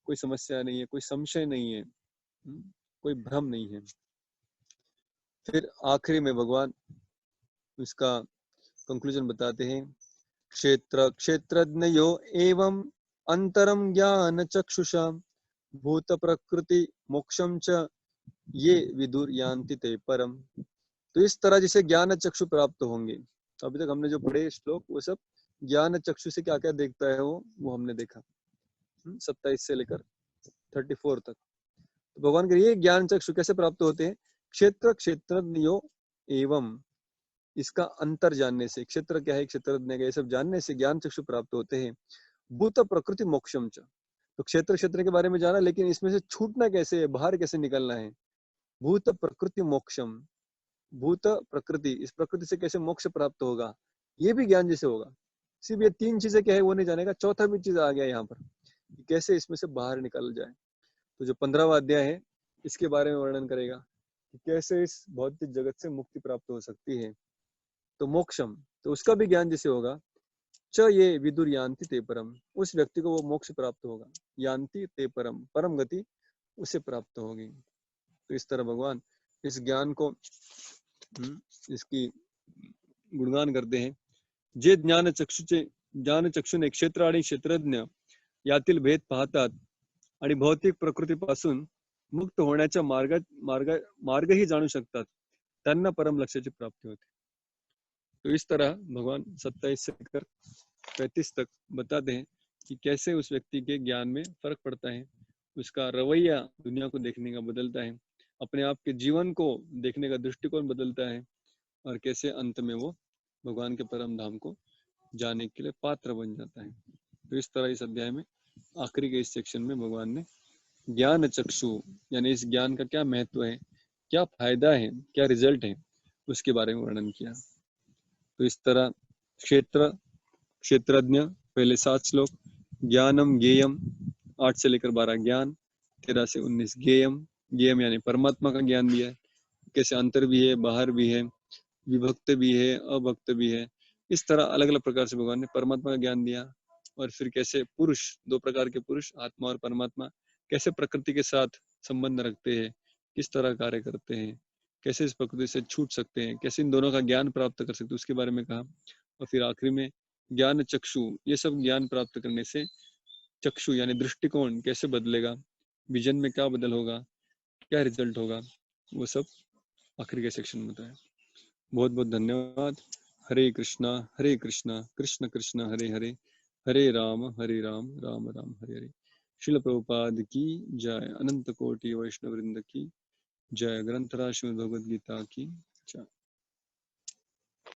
कोई समस्या नहीं है, कोई संशय नहीं है, कोई भ्रम नहीं है। फिर आखिरी में भगवान इसका कंक्लूजन बताते हैं क्षेत्र क्षेत्रज्ञयो एवं अंतरम ज्ञान चक्षुषा भूत प्रकृति मोक्षम च ये विदुर यान्ति ते परम। तो इस तरह जिसे ज्ञान चक्षु प्राप्त होंगे, अभी तक हमने जो पढ़े श्लोक वो सब ज्ञान चक्षु से क्या क्या देखता है वो हमने देखा 27 से लेकर 34 तक। तो भगवान के ये ज्ञान चक्षु कैसे प्राप्त होते हैं? क्षेत्र क्षेत्रज्ञयो एवं, इसका अंतर जानने से, क्षेत्र क्या है क्षेत्रज्ञ का, ये सब जानने से ज्ञान चक्षु प्राप्त होते हैं। भूत प्रकृति मोक्षम च, तो क्षेत्र के बारे में जाना, लेकिन इसमें से छूटना कैसे है, बाहर कैसे निकलना है। भूत प्रकृति मोक्षम, भूत प्रकृति, इस प्रकृति से कैसे मोक्ष प्राप्त होगा, ये भी ज्ञान जैसे होगा। सिर्फ ये 3 चीजें क्या है वो नहीं जानेगा, चौथा भी चीज आ गया यहाँ पर, कैसे इसमें से बाहर निकल जाए। तो जो 15वां अध्याय है इसके बारे में वर्णन करेगा कि कैसे इस भौतिक जगत से मुक्ति प्राप्त हो सकती है। तो मोक्षम, तो उसका भी ज्ञान जैसे होगा। च ये विदुर यान्ति ते परम, उस व्यक्ति को वो मोक्ष प्राप्त होगा। यान्ति ते परम, परम गति उसे प्राप्त होगी। तो इस तरह भगवान इस ज्ञान को इसकी गुणगान करते हैं। जे ज्ञान चक्षुने क्षेत्र आणि क्षेत्रज्ञ यातील भेद पाहतात आणि भौतिक प्रकृतीपासून मुक्त होण्याचा मार्गही जाणू शकतात, त्यांना परम लक्ष्याची प्राप्ति होती। तो इस तरह भगवान 27 से लेकर 35 तक बताते हैं कि कैसे उस व्यक्ति के ज्ञान में फर्क पड़ता है, उसका रवैया दुनिया को देखने का बदलता है, अपने आप के जीवन को देखने का दृष्टिकोण बदलता है, और कैसे अंत में वो भगवान के परम धाम को जाने के लिए पात्र बन जाता है। तो इस तरह इस अध्याय में आखिरी के इस सेक्शन में भगवान ने ज्ञान चक्षु यानी इस ज्ञान का क्या महत्व है, क्या फायदा है, क्या रिजल्ट है, उसके बारे में वर्णन किया। तो इस तरह क्षेत्रज्ञ पहले 7 श्लोक, ज्ञानम ज्ञेयम 8 से लेकर 12 ज्ञान, 13 से 19 ज्ञेयम, ज्ञेयम यानी परमात्मा का ज्ञान दिया है, कैसे अंतर भी है, बाहर भी है, विभक्त भी है, अभक्त भी है। इस तरह अलग अलग प्रकार से भगवान ने परमात्मा का ज्ञान दिया। और फिर कैसे पुरुष, दो प्रकार के पुरुष, आत्मा और परमात्मा, कैसे प्रकृति के साथ संबंध रखते हैं, किस तरह कार्य करते हैं, कैसे इस प्रकृति से छूट सकते हैं, कैसे इन दोनों का ज्ञान प्राप्त कर सकते हैं, उसके बारे में कहा। और फिर आखिरी में ज्ञान चक्षु, ये सब ज्ञान प्राप्त करने से चक्षु यानी दृष्टिकोण कैसे बदलेगा, विजन में क्या बदल होगा, क्या रिजल्ट होगा, वो सब आखिरी के सेक्शन में बताया। बहुत बहुत धन्यवाद। हरे कृष्णा कृष्ण कृष्ण हरे हरे, हरे राम राम राम हरे हरे। शिल प्रभुपाद की जय, अनंत कोटि वैष्णव वृंद की जय, ग्रंथराज श्रीमद् भगवद गीता की जय।